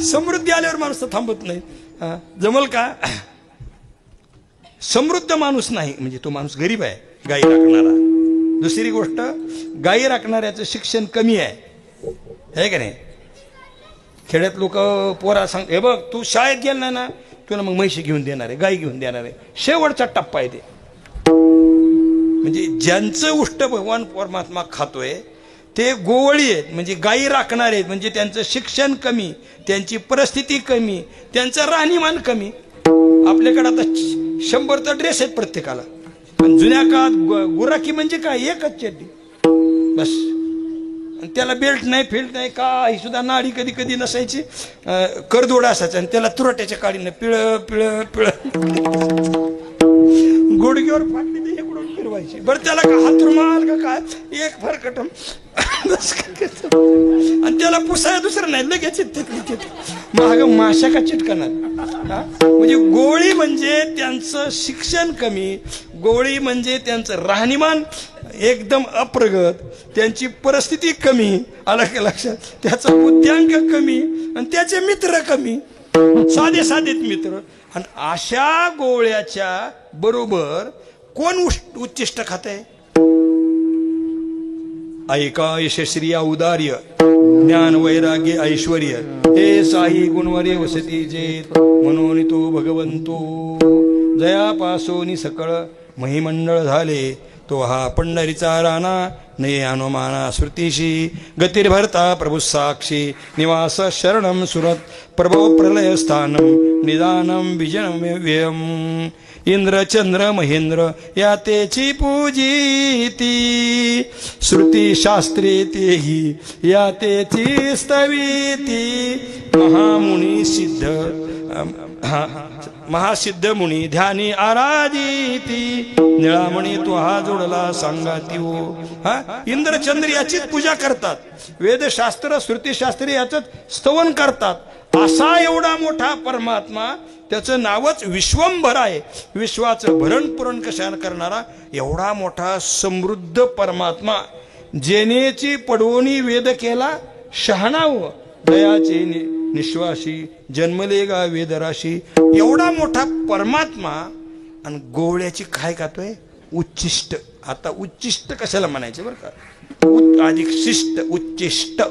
समृद्धी आल्यावर माणूस तर थांबत नाही. जमल का? समृद्ध माणूस नाही म्हणजे तो माणूस गरीब आहे गाई राखणारा. दुसरी गोष्ट, गाई राखणाऱ्याचं शिक्षण कमी आहे का नाही? खेड्यात लोक पोरा सांग हे बघ तू शाळेत गेला ना तुला मग म्हैशी घेऊन देणार आहे, गाई घेऊन देणार आहे. शेवटचा टप्पा आहे ते. म्हणजे ज्यांचं उष्ट भगवान परमात्मा खातोय ते गोवळी आहेत, म्हणजे गाई राखणारे आहेत, म्हणजे त्यांचं शिक्षण कमी, त्यांची परिस्थिती कमी, त्यांचं राहणीमान कमी. आपल्याकडे आता 100 तर ड्रेस आहेत प्रत्येकाला, पण जुन्या काळात गुराखी म्हणजे काय, एकच चड्डी बस, त्याला बेल्ट नाही फिल्ट नाही काही सुद्धा, नाडी कधी कधी नसायची, करदोडा असायचा आणि त्याला तुरट्याच्या काडीनं पिळ पिळ पिळ गुडघ्यावर फाटली ते इकडून फिरवायची. बरं त्याला का हात रुमाल का काय एक फरकटम आणि त्याला पुसाय दुसरं नाही, लगेच महाग माशा का चिटकणार. म्हणजे गोवळी म्हणजे त्यांचं शिक्षण कमी, गोवळी म्हणजे त्यांचं राहणीमान एकदम अप्रगत, त्यांची परिस्थिती कमी, आलं का लक्षात, त्याचा बुद्ध्यांक कमी आणि त्याचे मित्र कमी, साधे साधेच मित्र. आणि अशा गोवळ्याच्या बरोबर कोण उच्चिष्ट खाते? ऐका यशस्वी औदार्य ज्ञान वैराग्य ऐश्वर्य हे साई गुणवरे वसती जेत म्हणून तो भगवंतो जयापासोनी सकळ महिमंडळ झाले तो हा पंढरीचा राणा नये अनुमाना श्रुतीशी गतिर्भरता प्रभू साक्षी निवास शरणम सुरत प्रभो प्रलय स्थानम निदानम विजनम व्ययम इंद्र चंद्र महेंद्र या तेची पूजिती श्रुती शास्त्री तेही या तेची स्तविती महामुनी सिद्ध महासिद्ध मुनी ध्यानी आराधिती निळामणी तो हा जोडला सांगाती हो. इंद्रचंद्र याचीच पूजा करतात, वेदशास्त्र श्रुतीशास्त्री याच स्तवन करतात. असा एवढा मोठा परमात्मा, त्याचं नावच विश्वंभर आहे, विश्वाचं भरण पुरण कशाला करणारा एवढा मोठा समृद्ध परमात्मा, जेनेची पडवणी वेद केला शहाणाव दयाचे निश्वासी जन्मले गा वेदराशी. एवढा मोठा परमात्मा आणि गोवळ्याची काय खातोय? उच्चिष्ट. आता उच्चिष्ट कशाला म्हणायचे बरं का, अधिक शिष्ट उच्चिष्ट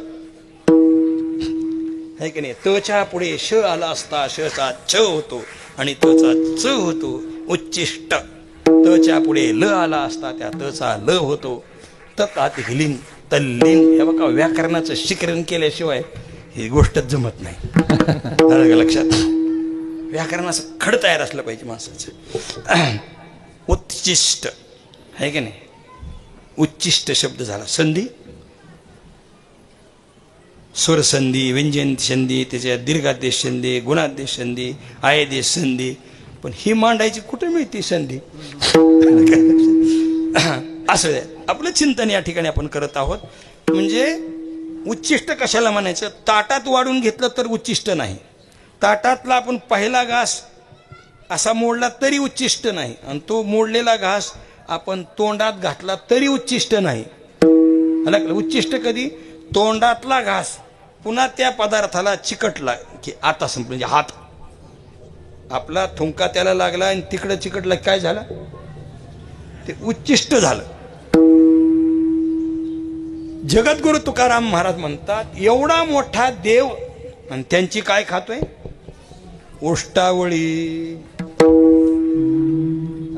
है की नाही. तच्या पुढे श आला असता शचा छ होतो आणि तचा च होतो उच्चिष्ट. तच्या पुढे ल आला असता त्या तचा ल होतो. तात हिलीन तल्लीन. हे बघा, व्याकरणाचं शिकरण केल्याशिवाय ही गोष्टच जमत नाही. लक्षात, व्याकरणाचं खड तयार असलं पाहिजे माणसाचं. उच्चिष्ट आहे की नाही, उच्चिष्ट शब्द झाला. संधी, स्वरसंधी, व्यंजन संधी, त्याच्यात दीर्घादेश संधी, गुणादेश संधी, आयदेश संधी. पण ही मांडायची कुठे मिळते संधी? असं आहे आपलं चिंतन या ठिकाणी आपण करत आहोत. म्हणजे उच्चिष्ट कशाला म्हणायचं? ताटात वाढून घेतलं तर उच्चिष्ट नाही. ताटातला आपण पहिला घास असा मोडला तरी उच्चिष्ट नाही, आणि तो मोडलेला घास आपण तोंडात घातला तरी उच्चिष्ट नाही. उच्चिष्ट कधी? तोंडातला घास पुन्हा त्या पदार्थाला चिकटला की आता संपलं. म्हणजे हात आपला थुंका त्याला लागला आणि तिकडं चिकटला, काय झालं? ते उच्चिष्ट झालं. जगद्गुरु तुकाराम महाराज म्हणतात, एवढा मोठा देव आणि त्यांची काय खातोय? उष्टावळी.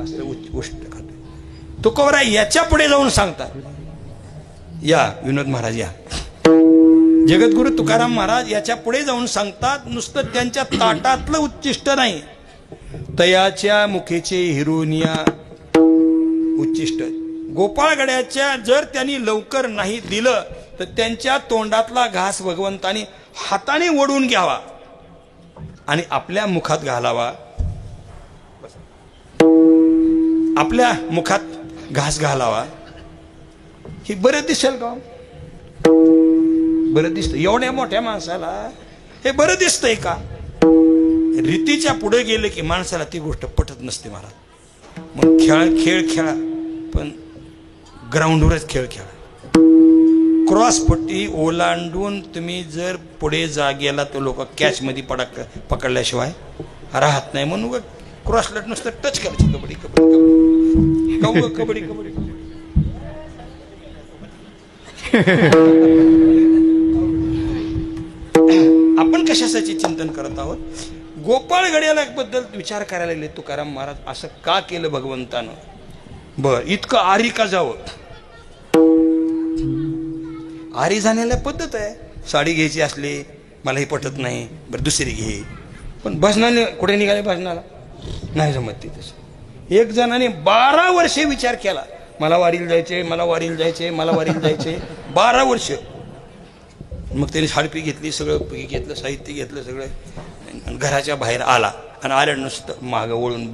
असं उष्ट खातोय. तुकोबरा याच्या पुढे जाऊन सांगतात. या विनोद महाराज या. जगद्गुरु तुकाराम महाराज याच्या पुढे जाऊन सांगतात, नुसतं त्यांच्या ताटातलं उच्चिष्ट नाही, तयाच्या मुखेचे हिरोनिया उच्चिष्ट. गोपाळगड्याच्या जर त्यांनी लवकर नाही दिलं तर त्यांच्या तोंडातला घास भगवंतानी हाताने ओढून घ्यावा आणि आपल्या मुखात घालावा. आपल्या मुखात घास घालावा. हे बरं दिसेल का? बरं दिसतं? एवढ्या मोठ्या माणसाला हे बरं दिसतंय का? रीतीच्या पुढे गेले की माणसाला ती गोष्ट पटत नसते महाराज. मग खेळ खेळा, पण ग्राउंडवरच खेळ खेळा. क्रॉस पट्टी ओलांडून तुम्ही जर पुढे जा गेला तर लोक कॅच मध्ये पकडल्याशिवाय राहत नाही. म्हणून क्रॉसला नुसतं टच करायचं. कबड्डी कबड्डी कबड्डी कबड्डी कबड्डी. आपण कशासाठी चिंतन करत आहोत? गोपाळगड्याला बद्दल विचार करायला लागले तुकाराम महाराज. असं का केलं भगवंतानं? बर, इतकं आरी का जावं? आरी जाण्याला पद्धत आहे. साडी घ्यायची असली, मला ही पटत नाही, बरं दुसरी घे. पण भजनाने कुठे निघाले? भजनाला नाही जमत ते तसं. एक जणाने 12 वर्षे विचार केला, मला वारीला जायचे, मला वारीला जायचे, मला वारीला जायचे. 12 वर्ष. मग त्याने साडपी घेतली, सगळं घेतलं, साहित्य घेतलं सगळं, घराच्या बाहेर आला. आणि आल्या नुसतं मागं वळून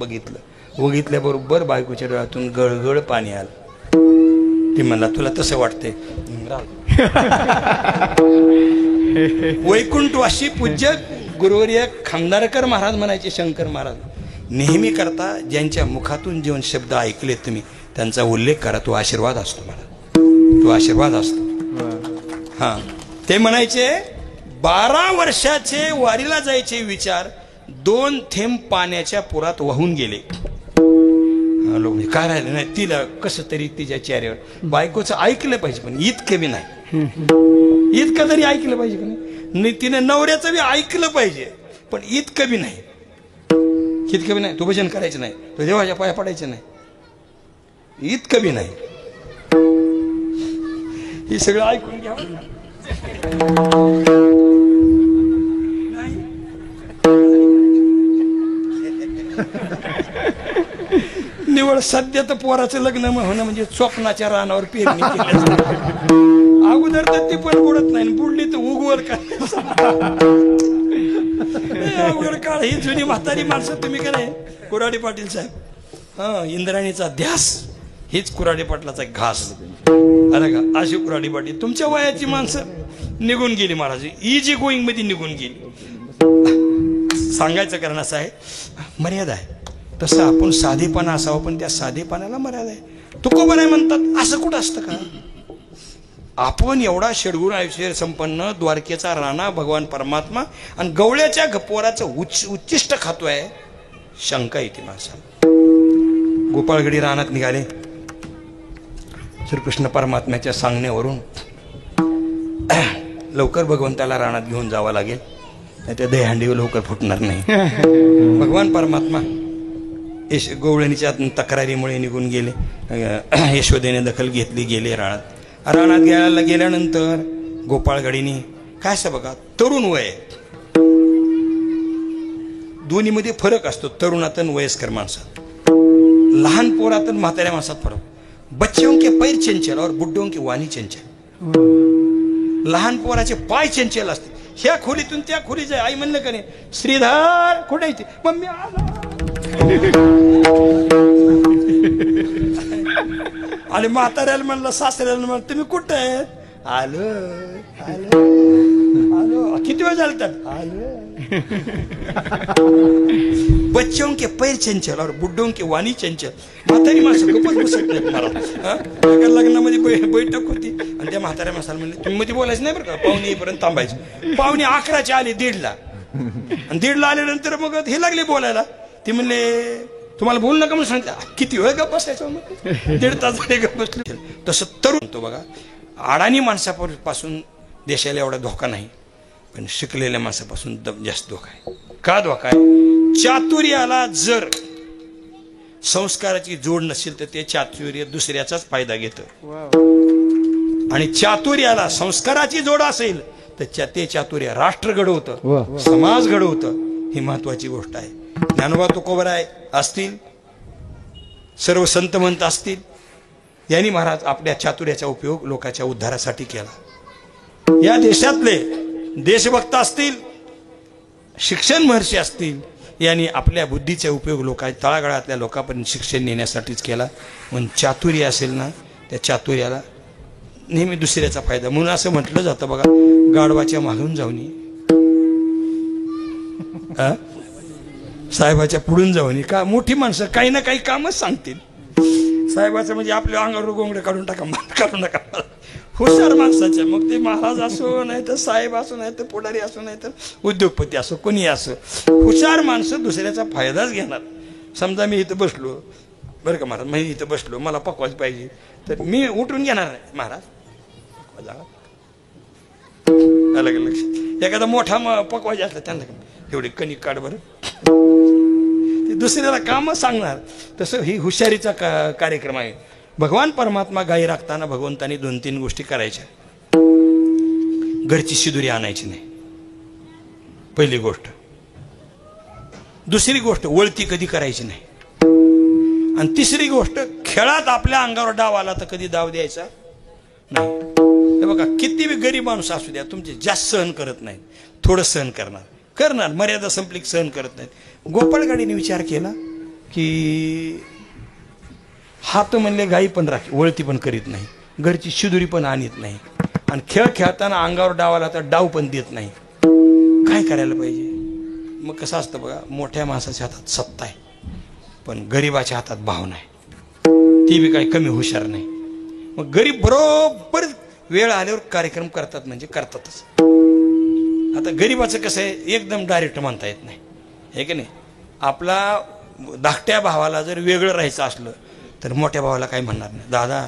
बघितल्याबरोबर बायकोच्या डोळ्यातून गळगळ पाणी आलं. ती म्हणला, तुला तसं वाटतंय? वैकुंठवासी पूज्य गुरुवर्य खामदारकर महाराज म्हणायचे, शंकर महाराज नेहमी करता ज्यांच्या मुखातून जेवण शब्द ऐकले तुम्ही त्यांचा उल्लेख करा, तो आशीर्वाद असतो. मला तो आशीर्वाद असतो. हा, ते म्हणायचे 12 वर्षाचे वारीला जायचे विचार 2 थेंब पाण्याच्या पुरात वाहून गेले. लोक काय राहिलं नाही. तिला कसं तरी तिच्या चेहऱ्यावर बायकोचं ऐकलं पाहिजे, पण इतकं बी नाही. इतकं तरी ऐकलं पाहिजे का नाही? तिने नवऱ्याचं बी ऐकलं पाहिजे, पण इतकं बी नाही. इतकं बी नाही. तू भजन करायचं नाही, तू देवाच्या पाया पडायचं नाही, इतकं बी नाही. हे सगळं ऐकून घ्यावं. निवळ सध्या तर पोराचं लग्न होणं म्हणजे स्वप्नाच्या रानावर पेरणी केली. अगोदर तर ती पण बुडत नाही, बुडली तर उगवल का? अवघड काळ. ही जुनी म्हातारी माणसं तुम्ही का नाही? कुराडे पाटील साहेब, हा, इंद्राणीचा ध्यास हीच कुराडे पाटलाचा घास. अरे का अशी कुराडे पाटील तुमच्या वयाची माणसं निघून गेली महाराज, इजी गोईंग मध्ये निघून गेली. सांगायचं कारण असं आहे, मर्यादा आहे. तसं आपण साधेपणा असावं, पण त्या साधेपणाला मर्यादा आहे. तुकोबा नाही म्हणतात असं कुठं असतं का? आपण एवढा षडगुण ऐश्वर्य संपन्न द्वारकेचा राणा भगवान परमात्मा आणि गवळ्याच्या पोराचं उच्चिष्ट खातोय, शंका येते माणसाला. गोपाळगडी रानात निघाले. श्रीकृष्ण परमात्म्याच्या सांगण्यावरून लवकर भगवंताला रानात घेऊन जावं लागेल, नाही त्या दहीहंडी लवकर फुटणार नाही. भगवान परमात्मा गवळणीच्या तक्रारीमुळे निघून गेले. यशोदेने दखल घेतली, गेले रानात. रानात गेल्यानंतर गोपाळगडीने काय असं बघा, तरुण वय, दोन्हीमध्ये फरक असतो, तरुणात आणि वयस्कर माणसात, लहान पोरात आणि म्हाताऱ्या माणसात फरक. बच्चों के पैर चंचल और बुड्ढों की वाणी चंचल. लहान पोराचे पाय चंचल असते. ह्या खोलीतून त्या खोलीत जाय. आई म्हणलं का नाही, श्रीधर कुठे येते, मम्मी आला. आणि म्हाताऱ्याला म्हणलं, सासऱ्याला म्हणलं, तुम्ही कुठं आहे, आलो आलो आलो. किती वेळ झालं तर आलो. बच्चों के पैर चंचल और बुड्ढों की वाणी चंचल. म्हातारी माणसं खूपच बसत नाहीत मला. एका लग्नामध्ये बैठक होती आणि त्या म्हाताऱ्या माणसाला म्हणले, तुम्ही मध्ये बोलायचं नाही बरं का, पाहुणे येईपर्यंत थांबायचं. पाहुणे 11च्या आले 1:30ला, आणि 1:30ला आल्यानंतर मग हे लागले बोलायला. ते म्हणले, तुम्हाला बोलू नका म्हणून सांगितलं. किती वेळ गप्प बसायचं, मग 1.5 तास झाले गप्प बसले. तसं तरुण तो बघा, अडाणी माणसापासून देशाला एवढा धोका नाही, पण शिकलेल्या माणसापासून जास्त धोका आहे. का धोका आहे? चातुर्याला जर संस्काराची जोड नसेल तर ते चातुर्य दुसऱ्याचाच फायदा घेतं. आणि चातुर्याला संस्काराची जोड असेल तर ते चातुर्य राष्ट्र घडवतं, समाज घडवतं. ही महत्वाची गोष्ट आहे. ज्ञानोबा तुकोबराय असतील, सर्व संत म्हणत असतील, यांनी महाराज आपल्या चातुर्याचा उपयोग लोकांच्या उद्धारासाठी केला. या देशातले देशभक्त असतील, शिक्षण महर्षी असतील, यांनी आपल्या बुद्धीचा उपयोग लोकांच्या तळागाळातल्या लोकांपर्यंत शिक्षण नेण्यासाठीच केला. म्हणून चातुर्य असेल ना, त्या चातुर्याला नेहमी दुसऱ्याचा फायदा. म्हणून असं म्हटलं जातं बघा, गाढवाच्या मागून जाऊन साहेबाच्या पुढून जाऊन. का मोठी माणसं काही ना काही कामच सांगतील. साहेबाचं म्हणजे आपल्या अंगावर गोंगडे काढून टाका. हुशार माणसाच्या, मग ते महाराज असो, नाही तर साहेब असो, नाही तर पुढारी असो, नाही तर उद्योगपती असो, कोणी असो, हुशार माणसं दुसऱ्याचा फायदाच घेणार. समजा मी इथं बसलो बरं का महाराज, मी इथं बसलो, मला पकवाज पाहिजे, तर मी उठून घेणार नाही, महाराज अलग लक्ष. एखादा मोठा पकवाज असला त्यांना एवढी कणिक काढ बरं, ते दुसऱ्याला काम सांगणार. तसं ही हुशारीचा कार्यक्रम आहे. भगवान परमात्मा गायी राखताना भगवंतानी 2-3 गोष्टी करायच्या. घरची शिदुरी आणायची नाही, पहिली गोष्ट. दुसरी गोष्ट, वळती कधी करायची नाही. आणि तिसरी गोष्ट, खेळात आपल्या अंगावर डाव आला तर कधी डाव द्यायचा नाही. हे बघा, किती बी गरीब माणूस असू द्या, तुमचे जास्त सहन करत नाही, थोडं सहन करणार, मर्यादा संपली सहन करत नाहीत. गोपाळगाडीने विचार केला की हात म्हणले गाई पण राखी, वळती पण करीत नाही, घरची शिदुरी पण आणत नाही, आणि खेळ खेळताना अंगावर डाव आला तर डाव पण देत नाही. काय करायला पाहिजे? मग कसं असतं बघा, मोठ्या माणसाच्या हातात सत्ता आहे, पण गरीबाच्या हातात भाव नाही, ती बी काही कमी हुशार नाही. मग गरीब बरोबर वेळ आल्यावर कार्यक्रम करतात, म्हणजे करतातच. आता गरीबाचं कसं आहे, एकदम डायरेक्ट म्हणता येत नाही, हे की नाही. आपला धाकट्या भावाला जर वेगळं राहायचं असलं तर मोठ्या भावाला काही म्हणणार नाही, दादा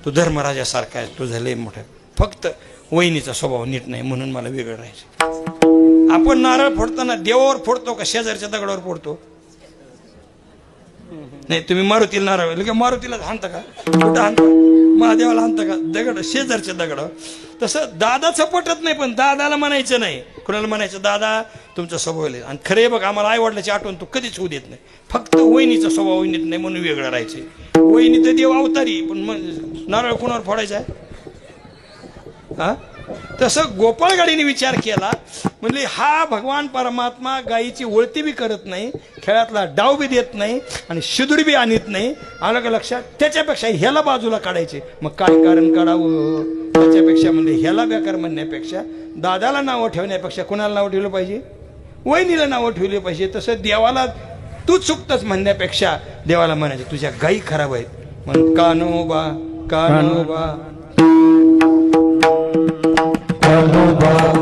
तू धर्मराजासारखा आहे, तू झाले मोठा, फक्त वहिनीचा स्वभाव नीट नाही म्हणून मला वेगळं राहायचं. आपण नारळ फोडताना देवावर फोडतो का शेजारच्या दगडावर फोडतो? नाही, तुम्ही मारुतीला नारळ, मारुतीला हाणता का, कुठं हाणता, महादेवाला हाणता का, दगड शेजारच्या दगडावर. तसं दादाचं पटत नाही, पण दादाला म्हणायचं नाही. कुणाला म्हणायचं, दादा तुमचा स्वभाव आहे. आणि खरे बघ, आम्हाला आई वडिलाची आठवण तो कधीच होऊ देत नाही, फक्त वहिनीचा स्वभाव नीट नाही म्हणून वेगळं राहायचे. वहिनी तर देव अवतारी, पण नारळ कुणावर फोडायचा आहे? हा, तसं गोपाळगाडीने विचार केला, म्हणजे हा भगवान परमात्मा गायीची वळती बी करत नाही, खेळातला डाव बी देत नाही, आणि शिदुरी बी आणत नाही. आलं का लक्षात? त्याच्यापेक्षा ह्याला बाजूला काढायचे. मग काय कारण काढावं? त्याच्यापेक्षा म्हणजे ह्याला बेकार म्हणण्यापेक्षा, दादाला नावं ठेवण्यापेक्षा कुणाला नावं ठेवलं पाहिजे? वहिनीला नावं ठेवली पाहिजे. तसं देवाला तू चुकतच म्हणण्यापेक्षा देवाला म्हणायचे तुझ्या गायी खराब आहेत, म्हणून कान्होबा कान्होबा
Hallelujah.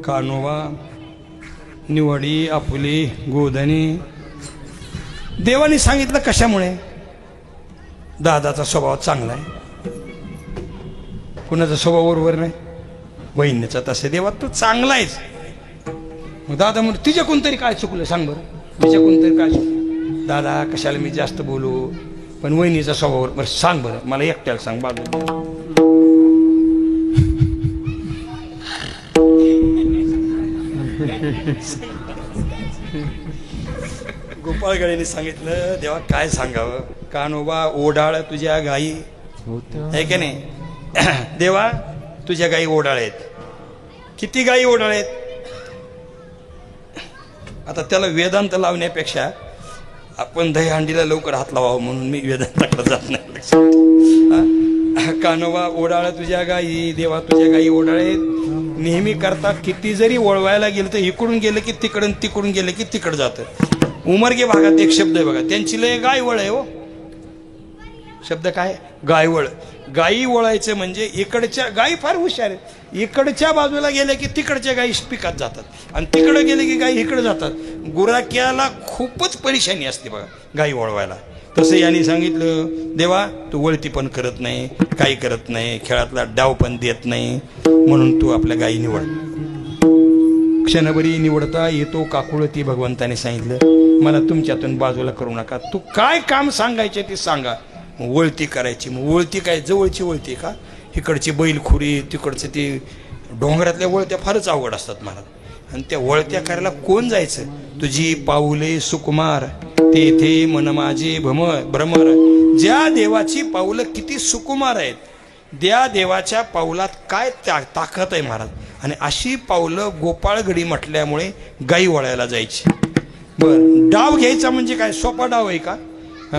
कानोबा निवडी आपुली गोधनी देवाने सांगितलं कशामुळे? दादाचा स्वभाव चांगला आहे, कुणाचा स्वभाव बरोबर नाही, बहिणीचा. तसे देवा तू चांगला आहेस. मग दादा म्हणून तिच्या कोणतरी काय चुकलं सांग बरं, तिच्या कोणतरी काय चुकलं? दादा कशाला मी जास्त बोलू, पण वहिनीचा स्वभाव बरं सांग बरं, मला एकट्याला सांग बाजू. गोपाळगडीने सांगितलं देवा काय सांगावं, कानोबा ओढाळ तुझ्या गाई आहे की नाही? देवा तुझ्या गाई ओढाळ आहेत. किती गाई ओढाळ आहेत? आता त्याला वेदांत लावण्यापेक्षा आपण दहीहंडीला लवकर हात लावावं म्हणून मी वेदांताकडे जात नाही. कानोबा ओढाळ तुझ्या गाई, देवा तुझ्या गाई ओढाळ आहेत. नेहमी करता किती जरी वळवायला गेलं तर इकडून गेलं की तिकडून, तिकडून गेलं की तिकडं जातं. उमरगे भागात एक शब्द आहे बघा, त्यांची लय गायवळ आहे हो. शब्द काय? गायवळ. गायी वळायचं म्हणजे इकडच्या गायी फार हुशार आहेत, इकडच्या बाजूला गेल्या की तिकडच्या गायी पिकात जातात आणि तिकडे गेले की गायी इकडे जातात. गुराख्याला खूपच परेशानी असते बघा गायी वळवायला. तसं यांनी सांगितलं देवा तू वळती पण करत नाही, काही करत नाही, खेळातला डाव पण देत नाही, म्हणून तू आपल्या गायी निवड. क्षणभरी निवडता येतो काकुळ ती भगवंताने सांगितलं मला तुमच्यातून बाजूला करू नका, तू काय काम सांगायचे ते सांगा. वळती करायची. मग वळती काय जवळची वळती का? इकडची बैलखुरी, तिकडचे ते डोंगरातल्या वळत्या फारच अवघड असतात महाराज. आणि त्या वळत्या करायला कोण जायचं? तुझी पाऊले सुकुमार तेथे मन माझे भ्रमर. ज्या देवाची पाऊलं किती सुकुमार आहेत, त्या देवाच्या पाऊलात काय ताकद आहे महाराज. आणि अशी पावलं गोपाळगडी म्हटल्यामुळे गाई वळायला जायची. बर डाव घ्यायचा म्हणजे काय सोपा डाव आहे का?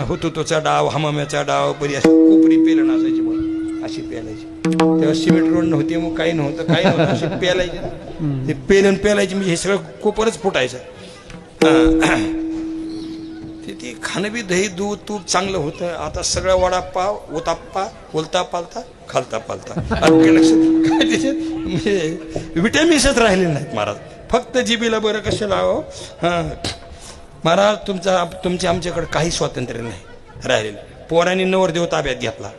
हुतुतोचा डाव, हमाम्याचा डाव, बरी अशी कोपरी पेलन असायची म्हणून अशी पेलायची. तेव्हा सिमेंट रोड नव्हते, मग काही नव्हतं, काही नव्हतं, अशी पेलायची. ते पेलन पेलायची म्हणजे हे सगळं कोपरच फुटायचं. ते खाणं बी दही दूध तूप चांगलं होतं. आता सगळं वडापाव उताप्पा बोलता पालता खालता पालता. लक्षात काय त्याच्यात म्हणजे विटॅमिन्सच राहिले नाहीत महाराज, फक्त जिबीला बरं कसं लाव. महाराज तुमच्या आमच्याकडे काही स्वातंत्र्य नाही राहिलेलं. पोरांनी नवरदेव ताब्यात घेतला,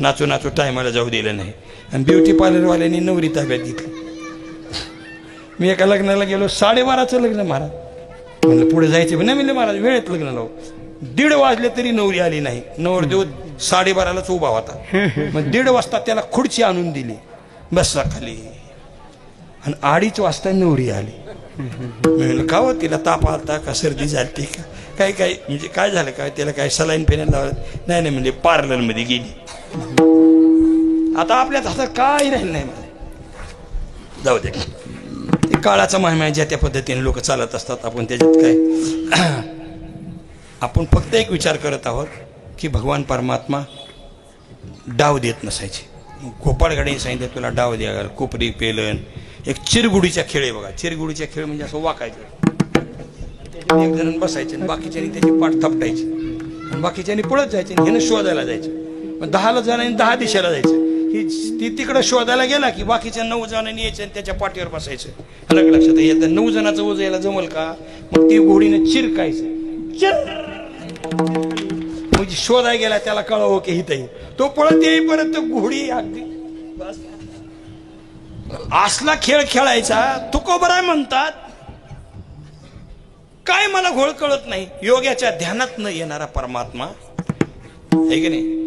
नाचू नाचू टायमाला जाऊ दिलं नाही. आणि ब्युटी पार्लरवाल्यांनी नवरी ताब्यात घेतली. मी एका लग्नाला गेलो, 12:30चं लग्न महाराज. म्हणलं पुढे जायचं नाही, म्हणलं महाराज वेळेत लग्न लावू. 1:30 वाजले तरी नवरी आली नाही. नवरदेव 12:30लाच उभा होता. मग 1:30 वाजता त्याला खुर्ची आणून दिली, बसा खाली. आणि 2:30 वाजता नवरी आली. म्हणलं का हो, तिला ताप आलता का, सर्दी झाली का, काय काय म्हणजे काय झालं काय, त्याला काय सलाईन पेनायला लावलं? नाही नाही म्हणजे पार्लरमध्ये गेली. आता आपल्या हातात काय राहिलं नाही मला. जाऊ दे, ते काळाचा महिमा ज्या त्या पद्धतीने लोक चालत असतात. आपण त्याच्यात काय, आपण फक्त एक विचार करत आहोत की भगवान परमात्मा डाव देत नसायचे. गोपाळगडे सांगितलं तुला डाव द्या, कोपरी पेलन. एक चिरगुडीचा खेळ आहे बघा. चिरगुडीचा खेळ म्हणजे असं वाकायचं, त्याच्यावर एक जण बसायचे आणि बाकीच्यानी त्याची पाठ थपटायची आणि बाकीच्यानी पळत जायचे आणि ह्यानं शोधायला जायचं. मग 10 जणांनी 10 दिशेला जायचं. ती तिकडं शोधायला गेला की बाकीच्या 9 जणांनी यायचं आणि त्याच्या पाठीवर बसायचं. अलग लक्षात येतं 9 जणांचं ओझं यायला जमल का? मग ती घोडीने चिरकायचं. म्हणजे शोधाय गेला त्याला कळावं की हिथही तो पळत येईपर्यंत घोडी अगदी बस. असला खेळ खेळायचा तुकोबराय म्हणतात. काय मला घोळ कळत नाही. योग्याच्या ध्यानात न येणारा परमात्मा आहे की नाही.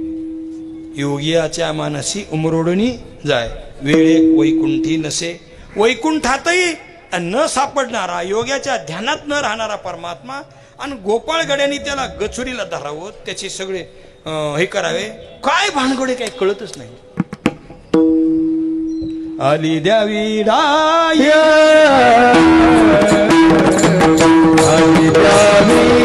योगियाच्या मानसी उमरोडणी जाय, वेळे वैकुंठी नसे. वैकुंठातही न सापडणारा, योग्याच्या ध्यानात न राहणारा परमात्मा. आणि गोपाळगड्यांनी त्याला गचुरीला धरावं, त्याचे सगळे हे करावे. काय भानगडे काही कळतच नाही. आली द्यावी डाई
आली द्यावी डाई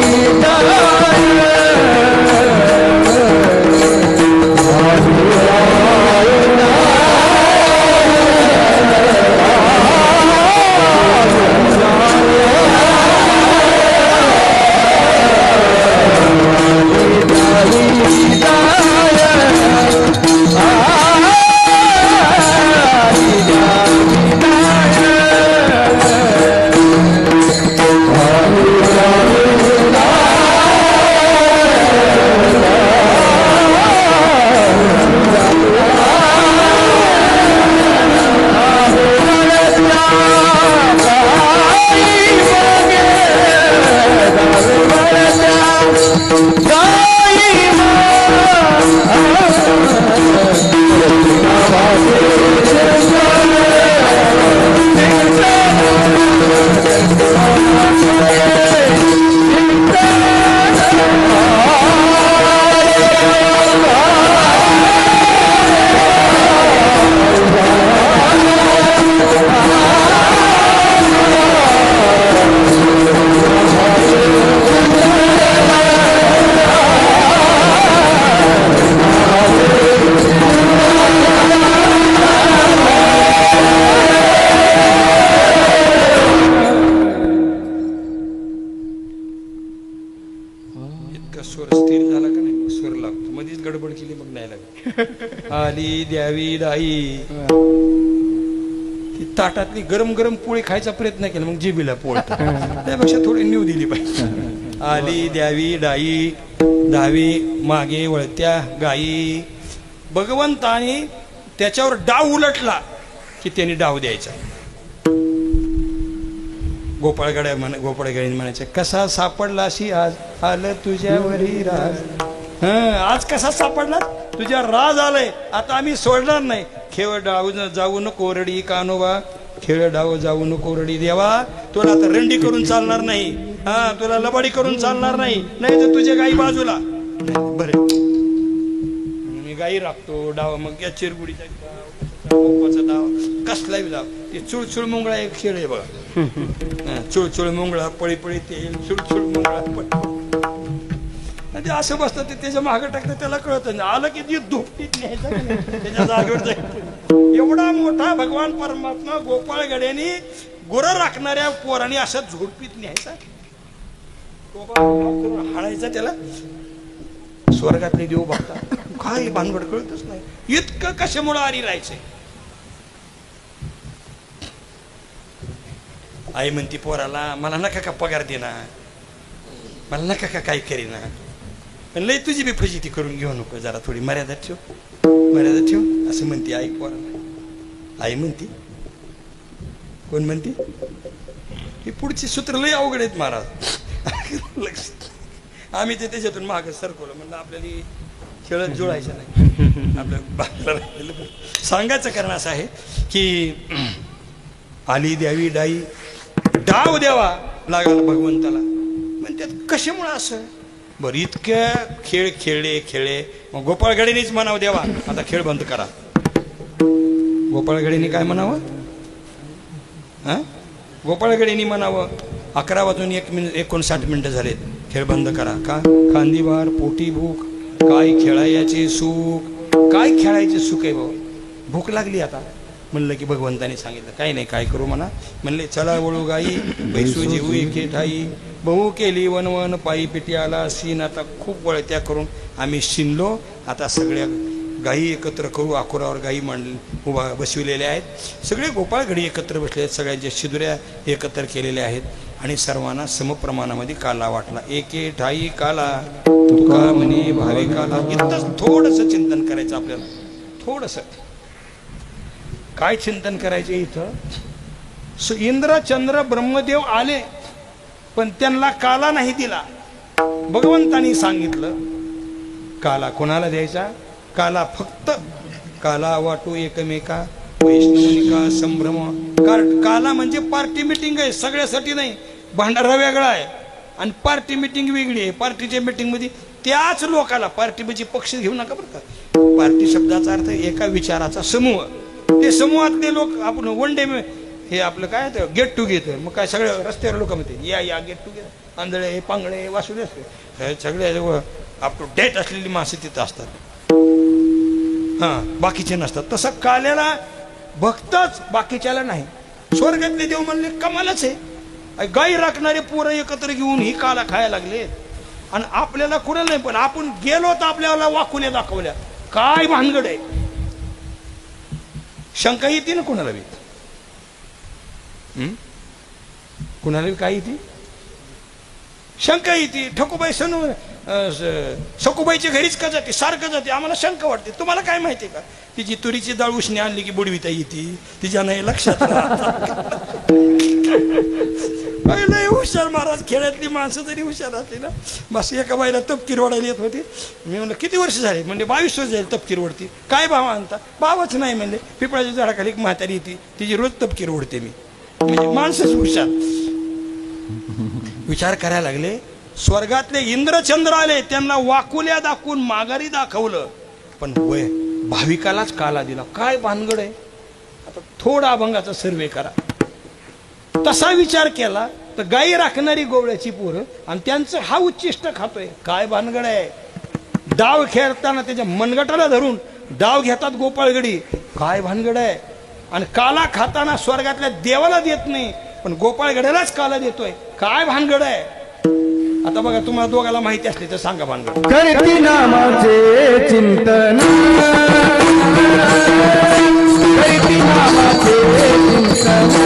स्वर स्थिर झाला का नाही स्वर लागतो मध्येच गडबड केली मग नाही लागत आली द्यावी डाई ती ताटातली गरम गरम पोळी खायचा प्रयत्न केला मग जिबीला पोळत त्यापेक्षा थोडी न्यू दिली पाहिजे आली द्यावी डाई डावी मागे वळत्या गाई भगवंताने त्याच्यावर डाव उलटला की त्याने डाव द्यायचा गोपाळगड्या म्हणायचे कसा सापडला अशी आज आलं तुझ्यावरी राज आज कसा सापडला तुझ्या राज आलंय आता आम्ही सोडणार नाही खेळ डाव जाऊ नको रडी कानोबा खेळ डाव जाऊ नको रडी देवा तुला आता रंडी करून चालणार नाही तुला लबाडी करून चालणार नाही नाही तर तुझ्या गाई बाजूला बरे मी गाई राखतो डाव मग या चिरगुडीचा डाव कसलाही डाव ते चुळचुळ मुंगळा एक खेळ आहे बघा चुळचुळ मुंगळा पळी पळी तेल चुळचुळ मुंगळा ते असं बसतं ते त्याच्या मागे टाकतं त्याला कळत नाही आलं की जी धोपटीत न्यायचं त्याच्या जागेवर जाईल एवढा मोठा भगवान परमात्मा गोपाळगड्यानी गुरं राखणाऱ्या पोरांनी असं झोडपीत न्यायचा हाणायचा त्याला स्वर्गातले देव बघतात काही भानगड कळतच नाही इतकं कशामुळे आरी राहायचंय आई म्हणती पोराला मला नका का पगार देणार मला नका का काही करीना पण लय तुझी बी फजिती करून घेऊ नको जरा थोडी मर्यादा ठेव असं म्हणते आई पोराला आई म्हणती कोण म्हणती ही पुढची सूत्र लय अवघड आहेत महाराज लक्ष आम्ही ते त्याच्यातून मागे सरकवलं म्हणलं आपल्याला खेळत जुळायचं नाही आपल्या सांगायचं कारण असं आहे की आली द्यावी डाई डाव द्यावा लागला भगवंताला पण त्यात कशामुळे असं बरं इतक्या खेळ खेळले मग गोपाळगडीनेच म्हणावं देवा आता खेळ बंद करा गोपाळगडीने काय म्हणावं गोपाळगडीने म्हणावं 11:59 मिनिटं झालेत खेळ बंद करा का खांदीवार पोटी भूक काय खेळायचे सुख काय खेळायचे सुख आहे भाऊ भूक लागली आता म्हणलं की भगवंताने सांगितलं काही नाही काय करू म्हणा म्हणले चला वळू गाई बैसू जेऊ एके ठाई बहु केली वनवन पायी पिटी आला सीन आता खूप वळत्या करून आम्ही शिनलो आता सगळ्या गायी एकत्र करू आकुरावर गायी उभा बसविलेल्या आहेत सगळे गोपाळगडी एकत्र बसले आहेत सगळ्यांच्या शिदुऱ्या एकत्र केलेल्या आहेत आणि सर्वांना समप्रमाणामध्ये काला वाटला एके ठाई काला तुका म्हणे भावे काला इतकं थोडंसं चिंतन करायचं आपल्याला थोडंसं काय चिंतन करायचे इथं इंद्र चंद्र ब्रह्मदेव आले पण त्यांना काला नाही दिला भगवंतानी सांगितलं काला कोणाला द्यायचा काला फक्त काला वाटू एकमेका वैष्णवनिका संभ्रम काला म्हणजे पार्टी मिटिंग आहे सगळ्यासाठी नाही भांडारा वेगळा आहे आणि पार्टी मिटिंग वेगळी आहे पार्टीच्या मिटिंग मध्ये त्याच लोकाला पार्टी म्हणजे पक्ष घेऊ नका बरं का पार्टी शब्दाचा अर्थ एका विचाराचा समूह ते समूहातले लोक आपण वन डे हे आपलं काय गेट टुगेदर, मग काय सगळे रस्त्यावर लोक म्हणते या गेट टुगेदर, आंधळे पांगळे वासुदे असते सगळे अप टू डेट असलेली माणसं तिथं असतात, बाकीचे नसतात. तसं काल्याला भक्तच, बाकीच्याला नाही. स्वर्गातले देव म्हणले कमालच आहे, गाई राखणारे पोरं एकत्र घेऊन ही काला खायला लागले आणि आपल्याला कुणाला नाही. पण आपण गेलो तर आपल्याला वाकुल्या दाखवल्या, काय भानगड आहे. शंका येते ना कुणाला बी, कुणाला बी काय येते, शंका येते. ठकोबाई सकुबाईच्या घरीच का जाते, सारखं जाते, आम्हाला शंका वाटते. तुम्हाला काय माहिती का, तिची तुरीची डाळ उसने आणली की बुडविता येते, तिच्या नाही लक्षात लय हुशार महाराज. खेड्यातली माणसं तरी हुशार असते ना. बस एका बाईला तपकीर ओढायला येत होती. मी म्हणलं किती वर्ष झाले, म्हणजे 22 वर्ष झाले तपकीर ओढती. काय भाव आणता, भावच नाही म्हणले. पिपळाच्या झाडाखाली एक म्हातारी येते, तिची रोज तपकीर ओढते मी. म्हणजे माणसंच हुशार. विचार करायला लागले, स्वर्गातले इंद्रचंद्र आले, त्यांना वाकुल्या दाखवून माघारी दाखवलं, पण वय भाविकालाच काला दिला. काय भानगड आहे. आता थोडा अभंगाचा सर्वे करा. तसा विचार केला तर गाई राखणारी गोवळ्याची पोरं आणि त्यांचं हा उच्चिष्ट खातोय, काय भानगड आहे. डाव खेळताना त्याच्या मनगटाला धरून डाव घेतात गोपाळगडी, काय भानगड आहे. आणि काला खाताना स्वर्गातल्या देवाला देत नाही, पण गोपाळगड्यालाच काला देतोय, काय भानगड आहे. आता बघा, तुम्हाला दोघाला माहिती असली तर सांगा भानगड.
करती नामाचे चिंतन, करती नामाचे चिंतन,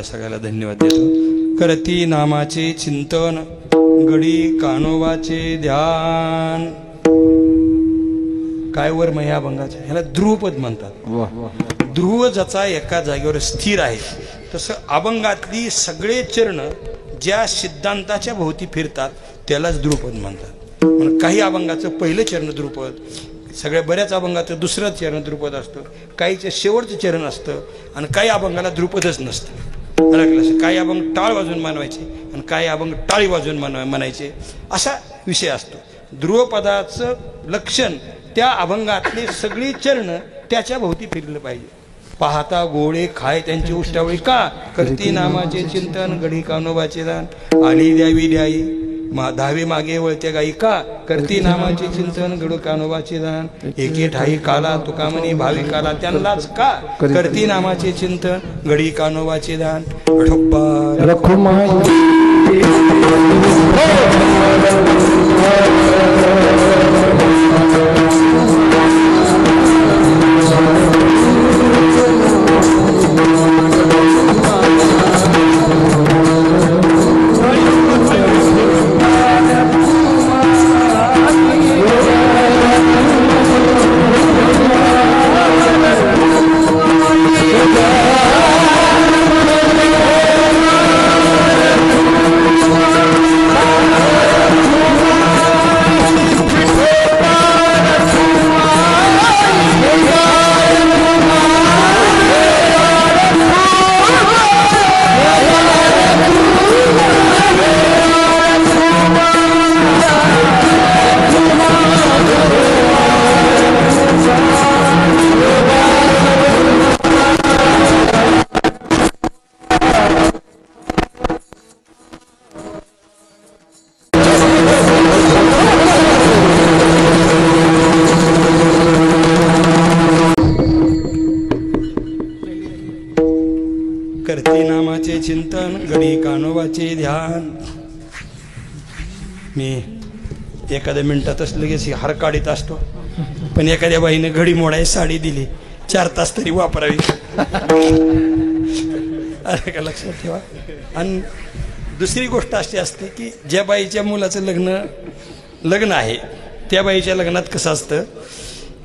सगळ्याला धन्यवाद देतो. करती नामाचे चिंतन, गडी कानोबाचे ध्यान. काय वर मग या अभंगाचे, ह्याला ध्रुवपद म्हणतात. ध्रुव ज्याचा एका जागेवर स्थिर आहे, तसं अभंगातली सगळे चरण ज्या सिद्धांताच्या भोवती फिरतात त्यालाच ध्रुवपद म्हणतात. म्हणून काही अभंगाचं पहिलं चरण ध्रुवपद, सगळ्या बऱ्याच अभंगाचं दुसरं चरण ध्रुपद असतं, काहीचे शेवटचं चरण असतं आणि काही अभंगाला ध्रुपदच नसतं. काही अभंग टाळ वाजून मानवायचे आणि काही अभंग टाळी वाजून म्हणायचे, असा विषय असतो. ध्रुवपदाचं लक्षण त्या अभंगातले सगळी चरण त्याच्या भोवती फिरलं पाहिजे. पाहता गोळे खाय त्यांची उष्टावळी का, करती नामाचे चिंतन, गडी कानोबाचे दान. आली द्यावी द्याई धावे मागे वळते गाई का, करती नामाचे चिंतन, गडू कानोबाचे दान. एके ठाई काला तुका म्हणे भाविकाला त्यांनाच का, करती नामाचे चिंतन, गडी कानोबाचे दान. करते नामाचे चिंतन घडी कानोबाचे ध्यान. मी एखाद्या मिनिटातच लगेच हार काढीत असतो, पण एखाद्या बाईने घडी मोडाय साडी दिली 4 तास तरी वापरावी. अरे का लक्षात ठेवा. आणि दुसरी गोष्ट अशी असते की ज्या बाईच्या मुलाचं लग्न आहे त्या बाईच्या लग्नात कसं असतं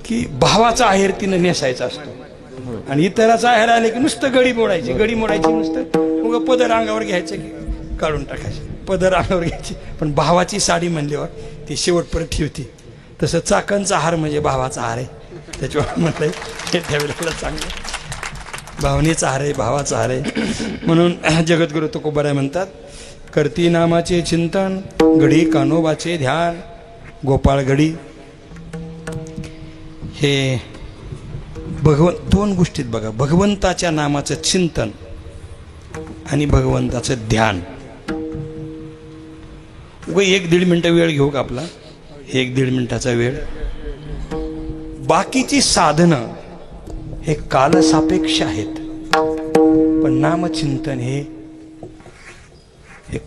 की भावाचा आहेर तिनं नेसायचा असतो, आणि इतराचा आहेर आले की नुसतं घडी मोडायची नुसतं मग पदर अंगावर घ्यायचं की काढून टाकायचे, पदर अंगावर घ्यायची. पण भावाची साडी म्हणल्यावर ती शेवटपर्यंत ठेवते. तसं चाकणचा हार म्हणजे भावाचा हार आहे, त्याच्यावर म्हटलंय हे त्यावेळेला चांगलं. भावनेचा हार आहे, भावाचा हार आहे. म्हणून जगद्गुरु तुकोबाराय म्हणतात करती नामाचे चिंतन घडी कानोबाचे ध्यान. गोपाळ घडी हे दोन गोष्टीत बघा, भगवंताच्या नामाचं चिंतन आणि भगवंताचं ध्यान. 1-1.5 मिनिटं वेळ घेऊ का आपला? 1-1.5 मिनिटाचा वेळ. बाकीची साधनं हे कालसापेक्ष आहेत, पण नामचिंतन हे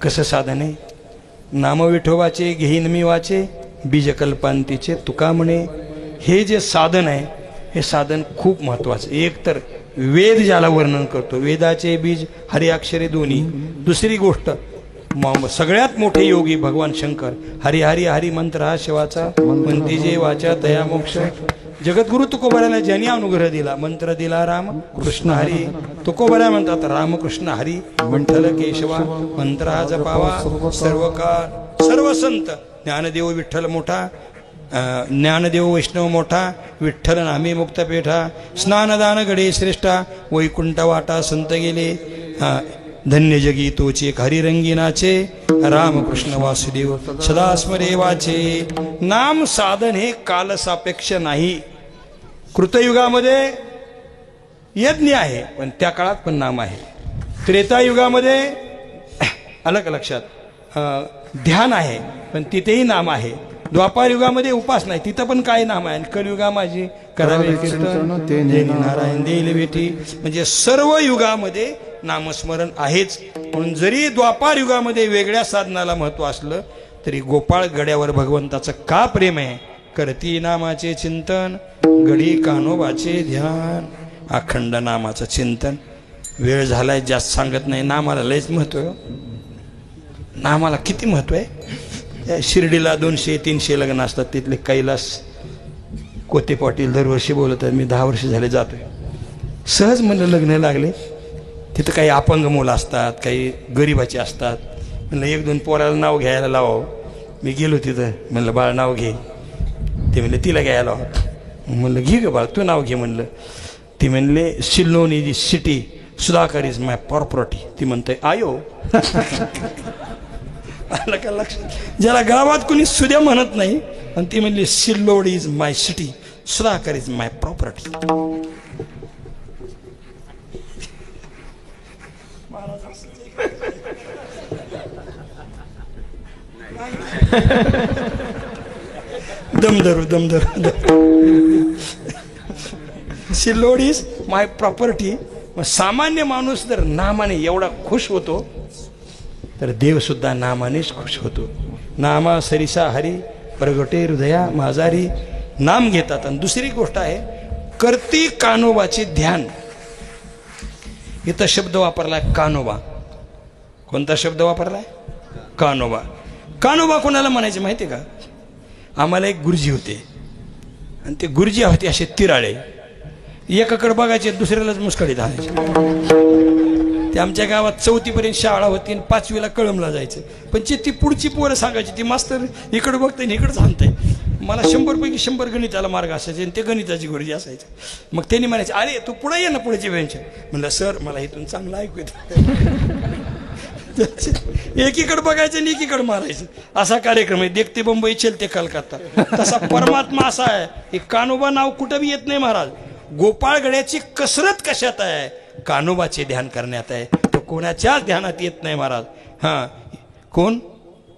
कसं साधन आहे? नाम विठोबाचे घेईन मी वाचे बीजकल्पांतीचे तुका म्हणे. हे जे साधन आहे हे साधन खूप महत्वाचं. एक तर वेद ज्याला वर्णन करतो, वेदाचे बीज हरि अक्षरे दोन्ही. दुसरी गोष्ट सगळ्यात मोठे योगी भगवान शंकर, हरी हरी हरी मंत्र हा शिवाचा म्हणती जे वाचा तया मोक्ष. जगद्गुरु तुकोबाराला ज्यांनी अनुग्रह दिला, मंत्र दिला राम कृष्ण हरी. तुकोबारा म्हणतात राम कृष्ण हरी विठ्ठल केशवा मंत्र हा जपावा सर्व काळ. सर्व संत ज्ञानदेव विठ्ठल मोठा, ज्ञानदेव वैष्णव मोठा, विठ्ठल नामे मुक्त पेठा. स्नानदान घडे श्रेष्ठा वैकुंठ वाटा संत गेले. धन्य जगी तोचे हरिरंगी नाचे रामकृष्ण वासुदेव सदा स्मरे वाचे. नाम साधन हे कालसापेक्ष नाही. कृतयुगामध्ये यज्ञ आहे पण त्या काळात पण नाम आहे. त्रेतायुगामध्ये अलग लक्षात ध्यान आहे पण तिथेही नाम आहे. द्वापार युगामध्ये उपास नाही, तिथं पण काय नाम आहे. कलियुगा माझी करावे कीर्तन नारायण देईल भेटी. म्हणजे सर्व युगामध्ये नामस्मरण आहेच. म्हणून जरी द्वापार युगामध्ये वेगळ्या साधनाला महत्व असलं तरी गोपाळ गड्यावर भगवंताचं का प्रेम आहे. करती नामाचे चिंतन गडी कानोबाचे ध्यान. अखंड नामाचं चिंतन. वेळ झालाय, जास्त सांगत नाही. नामाला लयच महत्व आहे. नामाला किती महत्व आहे. शिर्डीला 200-300 लग्न असतात. तिथले कैलास कोते पाटील दरवर्षी बोलत आहेत. मी 10 वर्ष झाले जातोय. सहज म्हणलं लग्न लागले. तिथं काही अपंग मुलं असतात, काही गरिबाचे असतात. म्हणलं 1-2 पोराला नाव घ्यायला लावावं. मी गेलो तिथं, म्हणलं बाळ नाव घे. ते म्हणले तिला घ्यायला लावा. म्हणलं घे ग बाळ, तू नाव घे म्हणलं. ती म्हणले Sillod is city, Sudhakar is my property. ती म्हणते आयो. आलं का लक्षात? ज्याला गावात कोणी सुद्या म्हणत नाही आणि ती म्हणली Sillod is my city, Sudhakar is my property. दमधरू सिल्लोड इज माय प्रॉपर्टी. सामान्य माणूस जर नामाने एवढा खुश होतो तर देव सुद्धा नामानेच खुश होतो. नामा सरिसा हरी प्रगटे हृदया माझारी. नाम घेतात. आणि दुसरी गोष्ट आहे करती कानोबाचे ध्यान. इथं शब्द वापरलाय कानोबा. कोणता शब्द वापरलाय? कानोबा. कानोबा कोणाला म्हणायचे माहिती का? आम्हाला एक गुरुजी होते आणि ते गुरुजी होते असे तिराळे. एकाकडे बघायचे, दुसऱ्यालाच मुस्कळीत आणायचे. ते आमच्या गावात 4थीपर्यंत शाळा होती आणि 5वीला कळमला जायचं. पण ती पुढची पोरं सांगायची ती मास्तर इकडे बघताय आणि इकडे सांगताय. मला 100 पैकी 100 गणिताला मार्ग असायचे आणि ते गणिताची गुरुजी असायचे. मग त्यांनी म्हणायचे अरे तू पुढे ये ना पुढेची बेंच. म्हणलं सर मला इथून चांगलं ऐकू येतं. एकीकडे बघायचं आणि एकीकडे मारायचं असा कार्यक्रम आहे. देखते बंबई चलते कलकत्ता. तसा परमात्मा असा आहे. हे कानोबा नाव कुठं बी येत नाही महाराज. गोपाळगड्याची कसरत कशात आहे? कानोबाचे ध्यान करण्यात आहे. तो कोणाच्याच ध्यानात येत नाही महाराज. हा कोण?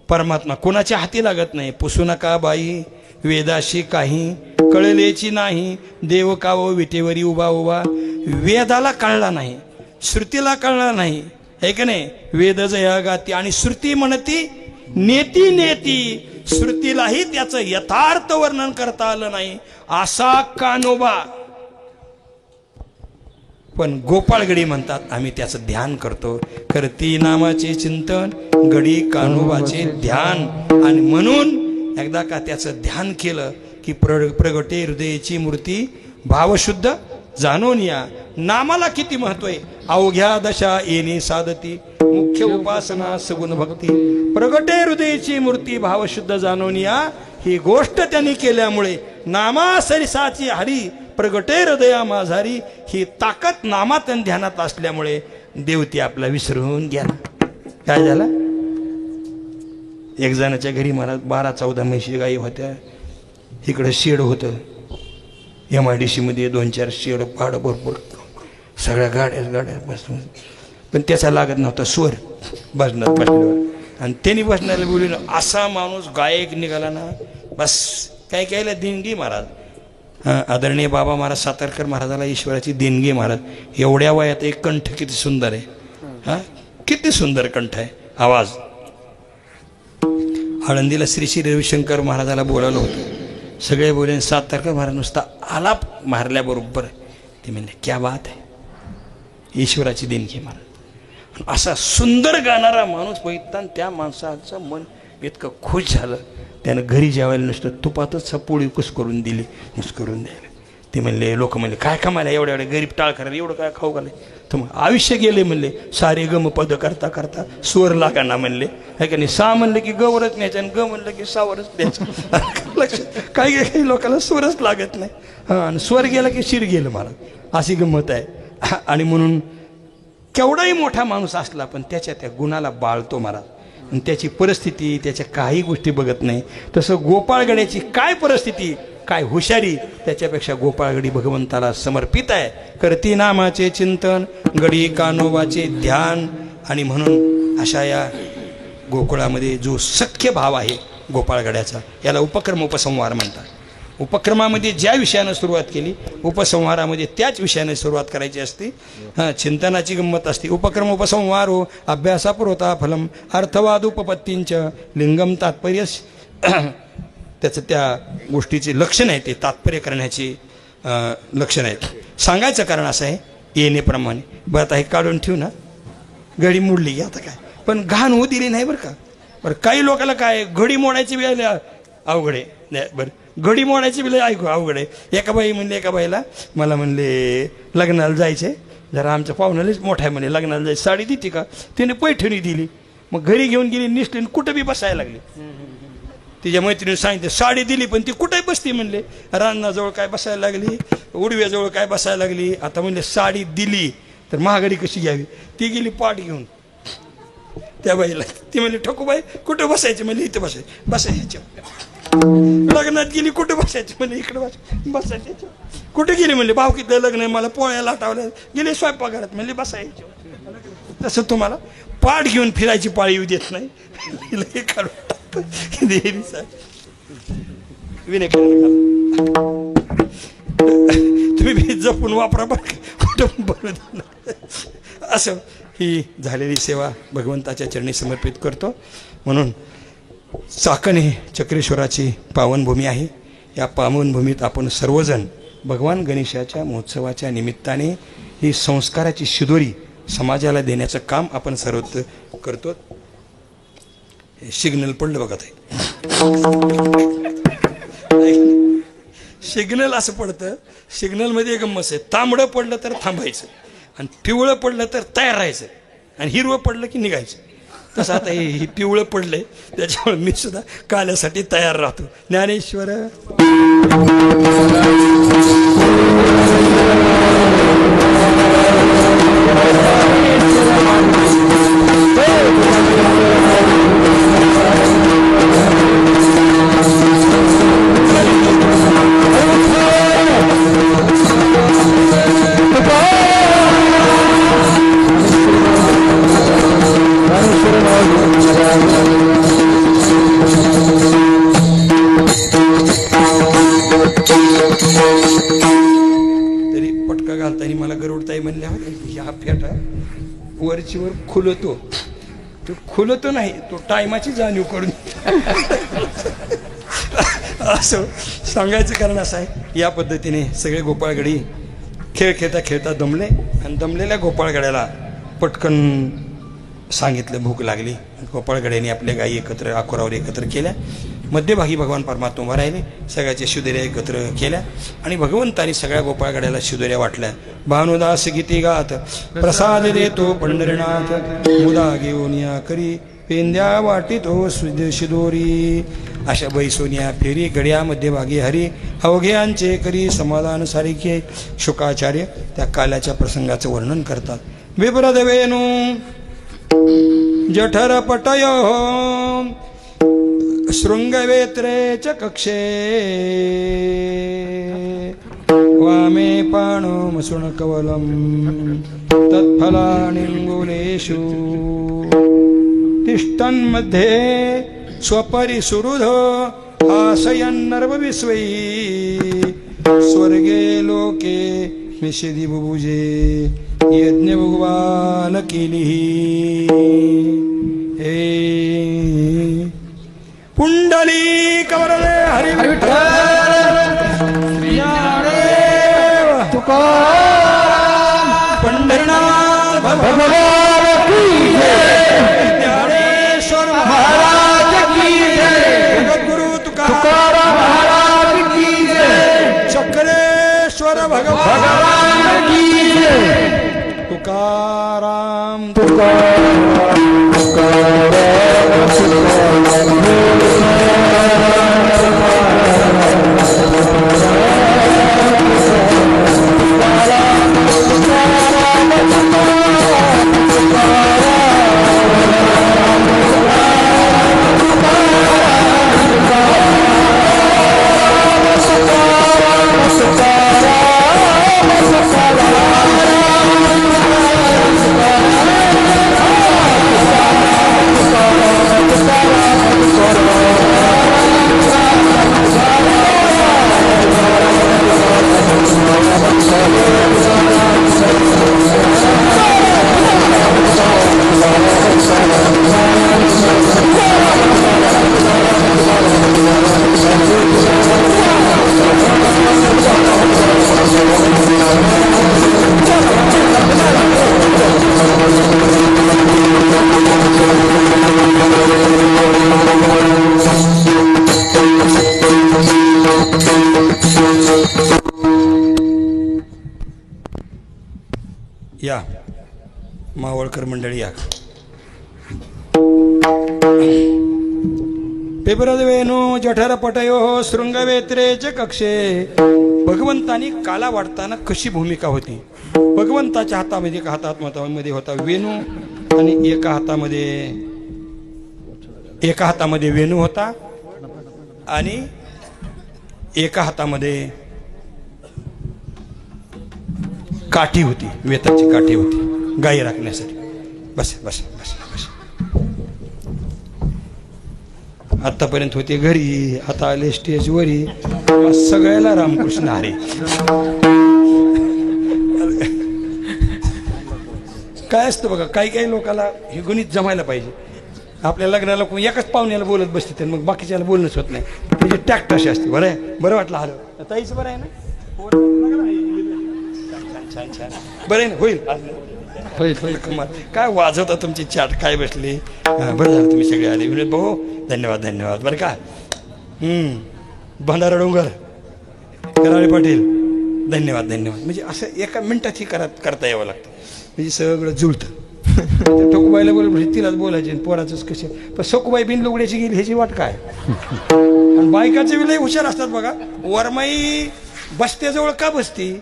परमात्मा. कोणाच्या हाती लागत नाही. पुसू नका बाई वेदाशी काही कळलेची नाही. देव काव विटेवरी उभा उभा. वेदाला कळला नाही, श्रुतीला कळणार नाही, हे का नाही. वेद जया गाती आणि श्रुती म्हणती नेती नेती, श्रुतीलाही त्याचं यथार्थ वर्णन करता आलं नाही, असा कानोबा. पण गोपाळगडी म्हणतात आम्ही त्याचं ध्यान करतो. करती नामाचे चिंतन, गडी कानोबाचे ध्यान. आणि म्हणून एकदा का त्याचं ध्यान केलं की प्रगटे हृदयाची मूर्ती भावशुद्ध जाणून या. नामाला किती महत्व आहे. अवघ्या दशा येणे साधती, मुख्य उपासना सगुण भक्ती. प्रगटे हृदयाची मूर्ती भावशुद्ध जाणून या, ही गोष्ट त्यांनी केल्यामुळे नामा सरिसाची हरी प्रगटे हृदया माझारी, ही ताकद नामात आणि ध्यानात असल्यामुळे देवती आपला विसरून गेला. काय झालं. एक जणाच्या घरी मला 12-14 म्हशी गायी होत्या. इकडे शेड होतं MIDC मध्ये, 2-4 शेड, भाडं भरपूर, सगळ्या गाड्या बसून. पण त्याचा लागत नव्हता स्वर भजनात बसल्यावर. आणि त्यांनी भजनाला बोलून असा माणूस गायक निघाला ना, बस काय केलं. देणगी महाराज, आदरणीय बाबा महाराज सातारकर महाराजाला ईश्वराची देणगी महाराज. एवढ्या वयात एक कंठ किती सुंदर आहे. किती सुंदर कंठ आहे, आवाज. आळंदीला श्री श्री रविशंकर महाराजाला बोलावलं होतं. सगळे बोले, सातारकर महाराज नुसता आलाप मारल्याबरोबर ते म्हणले क्या बात आहे, ईश्वराची देणगी महाराज. असा सुंदर गाणारा माणूस बघितला, त्या माणसाचं मन इतकं खुश झालं. त्यानं घरी जेवायला नुसतं तुपातच पोळी कुस्करून दिली, मुस्करून द्यायला. ते म्हणले, लोक म्हणले काय कमायला एवढ्या गरीब टाळ करायला, एवढं काय खाऊ घाले. तर मग आयुष्य गेले म्हणले. सारे गम पद करता करता स्वर लागाना म्हणले, है का नाही. सा म्हणलं की गवरच न्यायचं, आणि ग म्हणलं की सावरच द्यायचं. लक्षात काही काही लोकांना स्वरच लागत नाही. आणि स्वर गेला की शिर गेलं महाराज, अशी गंमत आहे. आणि म्हणून केवढाही मोठा माणूस असला पण त्याच्या त्या गुणाला बाळतो महाराज. आणि त्याची परिस्थिती, त्याच्या काही गोष्टी बघत नाही. तसं गोपाळगड्याची काय परिस्थिती, काय हुशारी, त्याच्यापेक्षा गोपाळगडी भगवंताला समर्पित आहे. करती नामाचे चिंतन, गडी कानोबाचे ध्यान. आणि म्हणून अशा या गोकुळामध्ये जो सख्य भाव आहे गोपाळगड्याचा, याला उपक्रम उपसंहार म्हणतात. उपक्रमामध्ये ज्या विषयानं सुरुवात केली, उपसंहारामध्ये त्याच विषयाने सुरुवात करायची असते. चिंतनाची गंमत असते. उपक्रम उपसंहारो अभ्यासापुरता फलम अर्थवाद उपपत्तींच लिंगम तात्पर्य. त्याचं त्या गोष्टीचे लक्षण आहे, ते तात्पर्य करण्याचे लक्षण आहेत. सांगायचं कारण असं आहे, येणेप्रमाणे. बरं आता हे काढून ठेवू ना, घडी मोडली आता काय, पण घाण होऊ दिली नाही बरं का. बरं काही लोकांना काय घडी मोडायची वेळ अवघड आहे. बरं घडी मोडायची वेळ ऐकू अवघड आहे. एका बाई म्हणले, एका बाईला मला म्हणले लग्नाला जायचे, जरा आमच्या पाहुण्यालाच मोठा आहे म्हणे, लग्नाला जायचं, साडी देते का. तिने पैठणी दिली. मग घरी घेऊन गेली, निसली, कुठं बी बसायला लागली. तिच्या मैत्रिणीने सांगितलं साडी दिली पण ती कुठे बसती म्हणले. रानाजवळ काय बसायला लागली, उडव्याजवळ काय बसायला लागली. आता म्हणले साडी दिली तर महागडी कशी घ्यावी. ती गेली पाठ घेऊन त्या बाईला. ती म्हणली ठकूबाई कुठं बसायचं म्हणले, इथं बसायचं. लग्नात गेली, कुठं बसायचं म्हणले, इकडे बसायचं. कुठे गेली म्हणले, भावकीतलं लग्न आहे, मला पोळ्या लाटावल्या, गेले स्वयंपाकघरात म्हणले बसायचं. तसं तुम्हाला पाठ घेऊन फिरायची पाळी येऊ देत नाही. तुम्ही जपून वापरा बरं. असं ही झालेली सेवा भगवंताच्या चरणी समर्पित करतो. म्हणून चाकण ही चक्रेश्वराची पावनभूमी आहे. या पावनभूमीत आपण सर्वजण भगवान गणेशाच्या महोत्सवाच्या निमित्ताने ही संस्काराची शिदोरी समाजाला देण्याचं काम आपण सर्व करतो. सिग्नल पडलं बघा ते. सिग्नल असं पडतं, सिग्नलमध्ये गंमत आहे. तांबडं पडलं तर थांबायचं, आणि पिवळं पडलं तर तयार राहायचं, आणि हिरवं पडलं की निघायचं. तसं आता हे पिवळं पडलंय, त्याच्यामुळे मी सुद्धा काल्यासाठी तयार राहतो. Dnyaneshwar
Thank you.
म्हणल्यावर ह्या फेटा वरची वर खुलतो, तो खुलतो नाही, तो टायमाची जाणीव करून असं सांगायचं कारण असं आहे. या पद्धतीने सगळे गोपाळगडी खेळ खेळता खेळता दमले आणि दमलेल्या गोपाळगड्याला पटकन सांगितलं भूक लागली. गोपाळगड्याने आपल्या गायी एकत्र आकुरावर एकत्र केल्या. मध्यभागी भगवान परमात्मा उभा राहिले. सगळ्याच्या शिदोऱ्या एकत्र केल्या आणि भगवंतानी सगळ्या गोपाळगड्याला शिदोऱ्या वाटल्या. भानुदास गीती गात प्रसाद देतो पंढरीनाथ, मुदा घेऊन या करी पेंद्या वाटितो शिदोरी. अशा बैसोनिया फेरी गड्या मध्यभागी हरी, अवघ्यांचे करी समाधान सारिखे. शुकाचार्य त्या काल्याच्या प्रसंगाचं वर्णन करतात. विप्रदवेणू जठर पटयो शृंगवेत्रे च कक्षे, वामे पाणो मसुण कवलम तत्फलानिंगुलेषु, तिष्ठन्मध्ये स्वपरि सुहृद आशयन्नर्वविश्वै, स्वर्गे लोके निषेधी बुभुजे यज्ञ भगवान केली. हे पुंडली कवरले हरी विठ्ठल ज्ञानदेव तुकाराम पंढरीनाथ भगवान की जय, ज्ञानेश्वर महाराज की जय, जगद्गुरु तुकाराम महाराज की जय, चक्रेश्वर भगवान की जय. तुकाराम तुकाराम या मावळकर मंडळी या. पेपरवेणू जठर पटयो शृंगवेत्रेचे कक्षे. भगवंतानी काला वाटताना कशी भूमिका होती. भगवंताच्या हातामध्ये एका हातामध्ये होता वेणू आणि एका हातामध्ये वेणू होता आणि एका हातामध्ये काठी होती, वेताची काठी होती गाई राखण्यासाठी. बस बस बस बस. आतापर्यंत होते घरी, आता आले स्टेजवरी. सगळ्याला रामकृष्ण हरी. काय असतं बघा, काही काही लोकांना हे गणित जमायला पाहिजे. आपल्या लग्नाला एकाच पाहुण्याला बोलत बसते तर मग बाकीच्याला बोलणंच होत नाही. म्हणजे टॅक्ट अशी असते. बरं आहे, बरं वाटलं हॅलो ताईच बरं आहे ना, छान छान बरं आहे ना, होईल होईल होईल. कमाल काय वाजवता तुमची चाट, काय बसली. बरं झालं तुम्ही सगळे आले. विनोद भाऊ धन्यवाद धन्यवाद. बरं का भंडारा डोंगर कराळे पाटील धन्यवाद धन्यवाद. म्हणजे असं एका मिनिटाची करता यावं लागतं. म्हणजे सगळं जुळतं. ठोकूबाईला बोल तिलाच बोलायचे पोराचंच कसे. पण सखूबाई बिन लुगड्याची गेली ह्याची वाट काय. आणि बायकाचे विलय हुशार असतात बघा. वरमाई बसत्याजवळ का बसती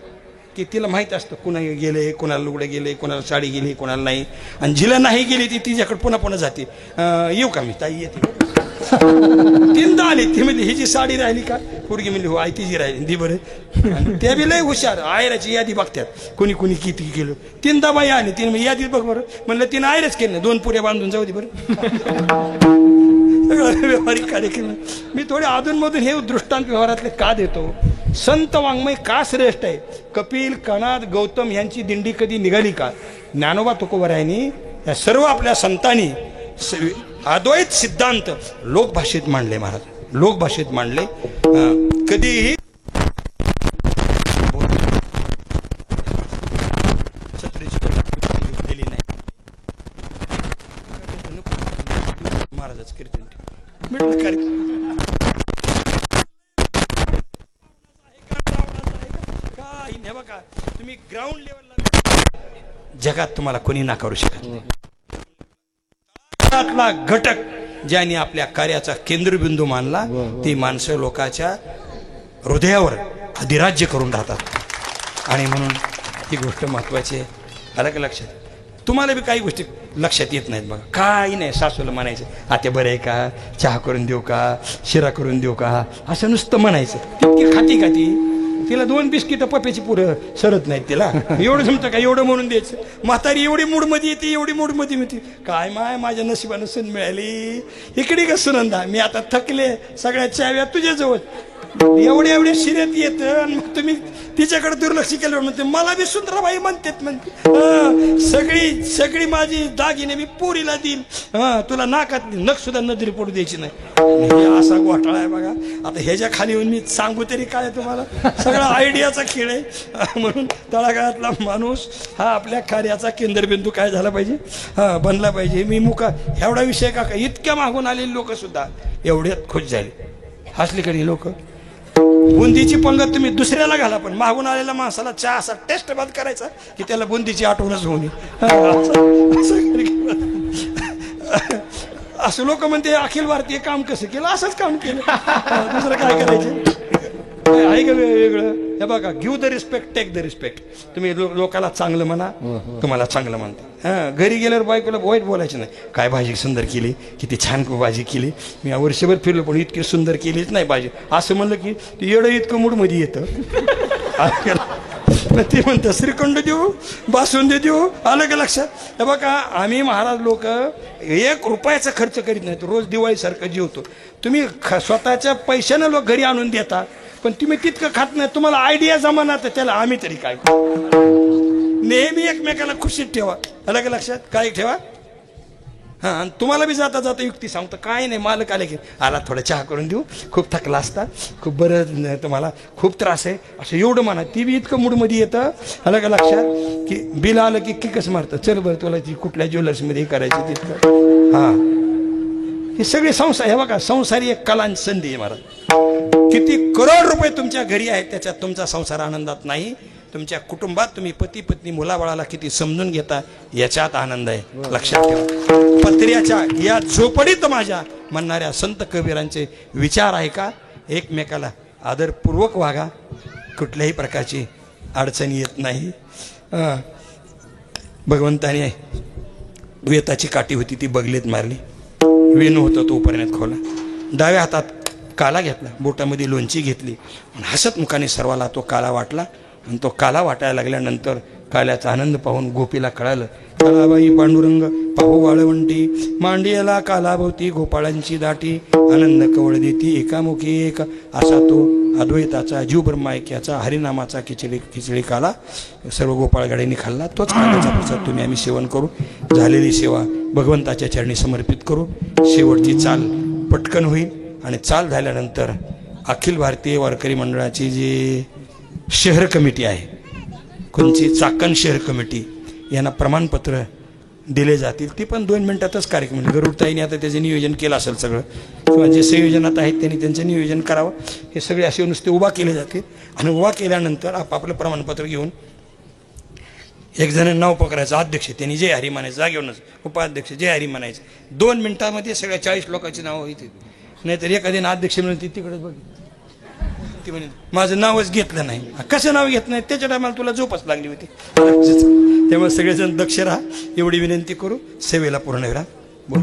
की तिला माहीत असतं कुणा गेले, कोणाला लुगडे गेले, कोणाला साडी गेली, कोणाला नाही. आणि जिला नाही गेली ती तिच्याकडे पुन्हा पुन्हा जाते. येऊ का मी, ताई येते. तीनदा आली. ती म्हणली हिची साडी राहिली का, पोरगी म्हणली हो आई तिची राहिली दी बरं. त्या बी लय हुशार आयराची यादी बघतात कुणी कुणी किती केलं. तीनदा बाई आली. तिने यादीत बघ बरं. म्हणलं तिनं आयरच केलं, 2 पुऱ्या बांधून जाऊ दे बरं. व्यवहारिक कार्यक्रम मी थोडे अधूनमधून हे दृष्टांत व्यवहारातले का देतो संत वाङ्मय का श्रेष्ठ आहे? कपिल, कणाद, गौतम यांची दिंडी कधी निघाली का? ज्ञानोबा तुकोबरायांनी या सर्व आपल्या संतांनी अद्वैत सिद्धांत लोकभाषेत मांडले महाराज, लोकभाषेत मांडले. कधीही दिली नाही. महाराजच कीर्तन बघा, तुम्ही ग्राउंड लेवलला जगात तुम्हाला कोणी नाकारू शकत नाही. घटक ज्यांनी आपल्या कार्याचा केंद्रबिंदू मानला ती माणसं लोकांच्या हृदयावर अधिराज्य करून राहतात. आणि म्हणून ही गोष्ट महत्वाची आहे. आलं का लक्षात? तुम्हाला बी काही गोष्टी लक्षात येत नाहीत बघा. काही नाही, सासूला म्हणायचं आता बरं आहे का, चहा करून देऊ का, शिरा करून देऊ का, असं नुसतं म्हणायचं. तितकी खाती खाती तिला 2 बिस्किट पप्याची पुरं सरत नाहीत तिला. एवढं जमतं का? एवढं म्हणून द्यायचं. म्हातारी एवढी मूडमध्ये येते, एवढी मूडमध्ये येते. काय माय, माझ्या नशिबानं सून मिळाली. इकडे का सुनंदा, मी आता थकले, सगळ्या चाव्या तुझ्याजवळ. एवढ्या शिर्यात येतं आणि मग तुम्ही तिच्याकडे दुर्लक्ष केलं म्हणते मला बी सुंदराबाई म्हणतात म्हणते. सगळी माझी दागिने मी पोरीला देईल, तुला नाकात नख सुद्धा नजरी पडू द्यायची नाही. असा घोटाळा आहे बघा. आता ह्याच्या खाली येऊन मी सांगू तरी काय तुम्हाला? सगळा आयडियाचा खेळ आहे. म्हणून तळागाळातला माणूस हा आपल्या कार्याचा केंद्रबिंदू काय झाला पाहिजे, बनला पाहिजे. मी मुका एवढा विषय का इतक्या मागून आलेले लोक सुद्धा एवढ्यात खुश झाले. हसलीकडे लोक बुंदीची पंगत तुम्ही दुसऱ्याला घाला, पण मागून आलेल्या माणसाला चहा असा टेस्ट बंद करायचा की त्याला बुंदीची आठवणच होऊ नये. असं लोक म्हणते अखिल भारतीय काम कसं केलं? असंच काम केलं, दुसरं काय करायचं आहे का वेगळं? हे बघा, give the respect, take the respect. तुम्ही लोकाला चांगलं म्हणा, तुम्हाला चांगलं म्हणता. घरी गेल्यावर बायकोला वाईट बोलायचं नाही. काय भाजी सुंदर केली, किती छान भाजी केली, मी वर्षभर फिरलो पण इतकी सुंदर केलीच नाही भाजी, असं म्हणलं की ती येडं इतकं मूडमध्ये येतं. ते म्हणतं श्रीखंड देऊ, बासुंदी देऊ. आलं का लक्षात? हे बघा, आम्ही महाराज लोक 1 रुपयाचा खर्च करीत नाही. रोज दिवाळीसारखं जेवतो. तुम्ही स्वतःच्या पैशानं लोक घरी आणून देता, पण तुम्ही तितकं खात नाही. तुम्हाला आयडिया जमाना तर त्याला आम्ही तरी काय. नेहमी एकमेकाला खुशीत ठेवा. आलं का लक्षात? काय ठेवा. आणि तुम्हाला बी जाता जाता युक्ती सांगतो, काय नाही मालक आले की आला थोडं चहा करून देऊ, खूप थकला असता, खूप बरं, तुम्हाला खूप त्रास आहे, असं एवढं म्हणा. ती बी इतकं मूडमध्ये येतं. आलं का लक्षात? की बिल आलं की किकच मारतं, चल बरं तुला ती कुठल्या ज्वेलर्समध्ये करायची तितकं. हे सगळे संसार, हे बघा, संसारी एक कला आणि संधी आहे महाराज. किती करोड रुपये तुमच्या घरी आहेत, त्याच्यात तुमचा संसार आनंदात नाही. तुमच्या कुटुंबात तुम्ही पती पत्नी मुलाबाळाला किती समजून घेता याच्यात आनंद आहे. लक्षात ठेवा. पत्र्याच्या या झोपडीत माझ्या म्हणणाऱ्या संत कबीरांचे विचार आहे का? एकमेकाला आदरपूर्वक वागा, कुठल्याही प्रकारची अडचणी येत नाही. भगवंताने वेताची काठी होती ती बगलेत मारली, वेणू होता तो पर्यंत खोला, डाव्या हातात काला घेतला, बोटामध्ये लोणची घेतली, हसत मुखाने सर्वाला तो काला वाटला. आणि तो काला वाटायला लागल्यानंतर काल्याचा आनंद पाहून गोपीला कळालं, कालाबाई पांडुरंग पाहू वाळवंटी, मांडियाला कालाभोवती गोपाळांची दाटी, आनंद कवळ देती एकामुखी एक. असा तो अद्वैताचा जीव ब्रह्मायक्याचा हरिनामाचा खिचडी काला सर्व गोपाळगाड्यांनी खाल्ला. तोच काल्याचा प्रसाद तुम्ही आम्ही सेवन करू. झालेली सेवा भगवंताच्या चरणी समर्पित करू. शेवटची चाल पटकन होईल. आणि चाल झाल्यानंतर अखिल भारतीय वारकरी मंडळाची जी शहर कमिटी आहे, कोणची चाकण शहर कमिटी, यांना प्रमाणपत्र दिले जातील. ती पण 2 मिनिटातच कार्यक्रम. गरुडताईने आता त्याचे नियोजन केलं असेल सगळं, किंवा जे संयोजनात आहेत त्यांनी त्यांचं नियोजन करावं. हे सगळे असे नुसते उभा केले जातील. आणि उभा केल्यानंतर आपापलं प्रमाणपत्र घेऊन एक जण नाव पकडायचं, अध्यक्ष त्यांनी जय हरी म्हणायचं, जागेवरच उपाध्यक्ष जय हरी म्हणायचं. 2 मिनिटांमध्ये सगळ्या 40 लोकांची नावं येतील. नाहीतर एखाद्याने अध्यक्ष म्हणून तिकडेच बघ, ती म्हणे माझं नावच घेतलं नाही. कसं नाव घेत नाही? त्याच्या टायमाला तुला झोपच लागली होती. त्यामुळे सगळेजण दक्ष राहा एवढी विनंती करू. सेवेला पूर्ण विराम. बोल.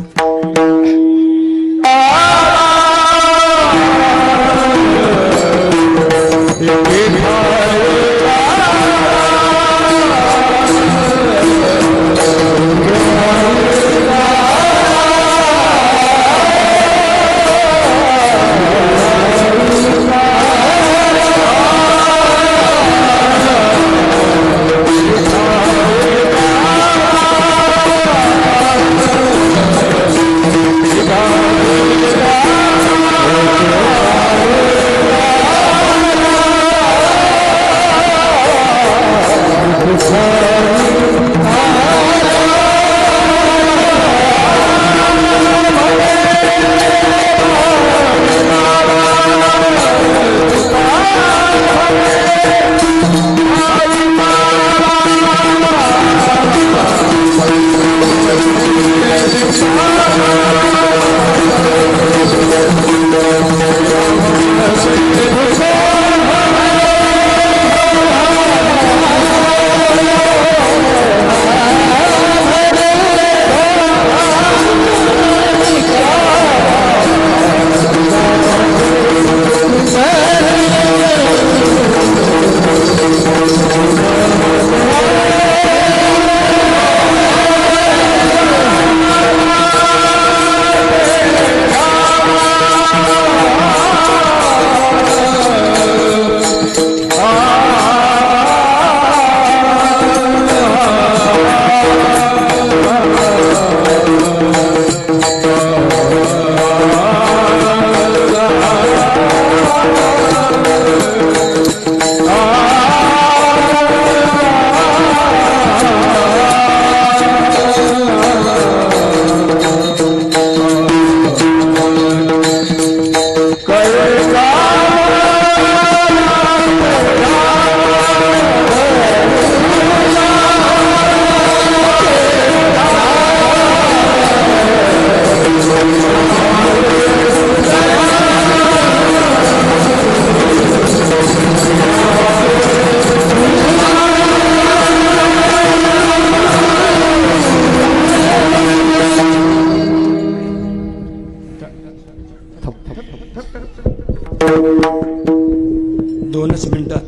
2च मिनिटात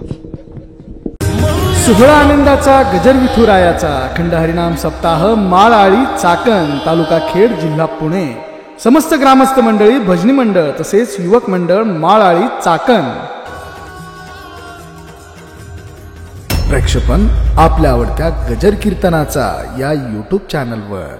सोहळा आनंदाचा गजर विठुरायाचा अखंड हरिनाम सप्ताह माळआळी चाकण तालुका खेड जिल्हा पुणे समस्त ग्रामस्थ मंडळी भजनी मंडळ तसेच युवक मंडळ माळआळी चाकण प्रक्षेपण आपल्या आवडत्या गजर कीर्तनाचा या यूट्यूब चॅनलवर।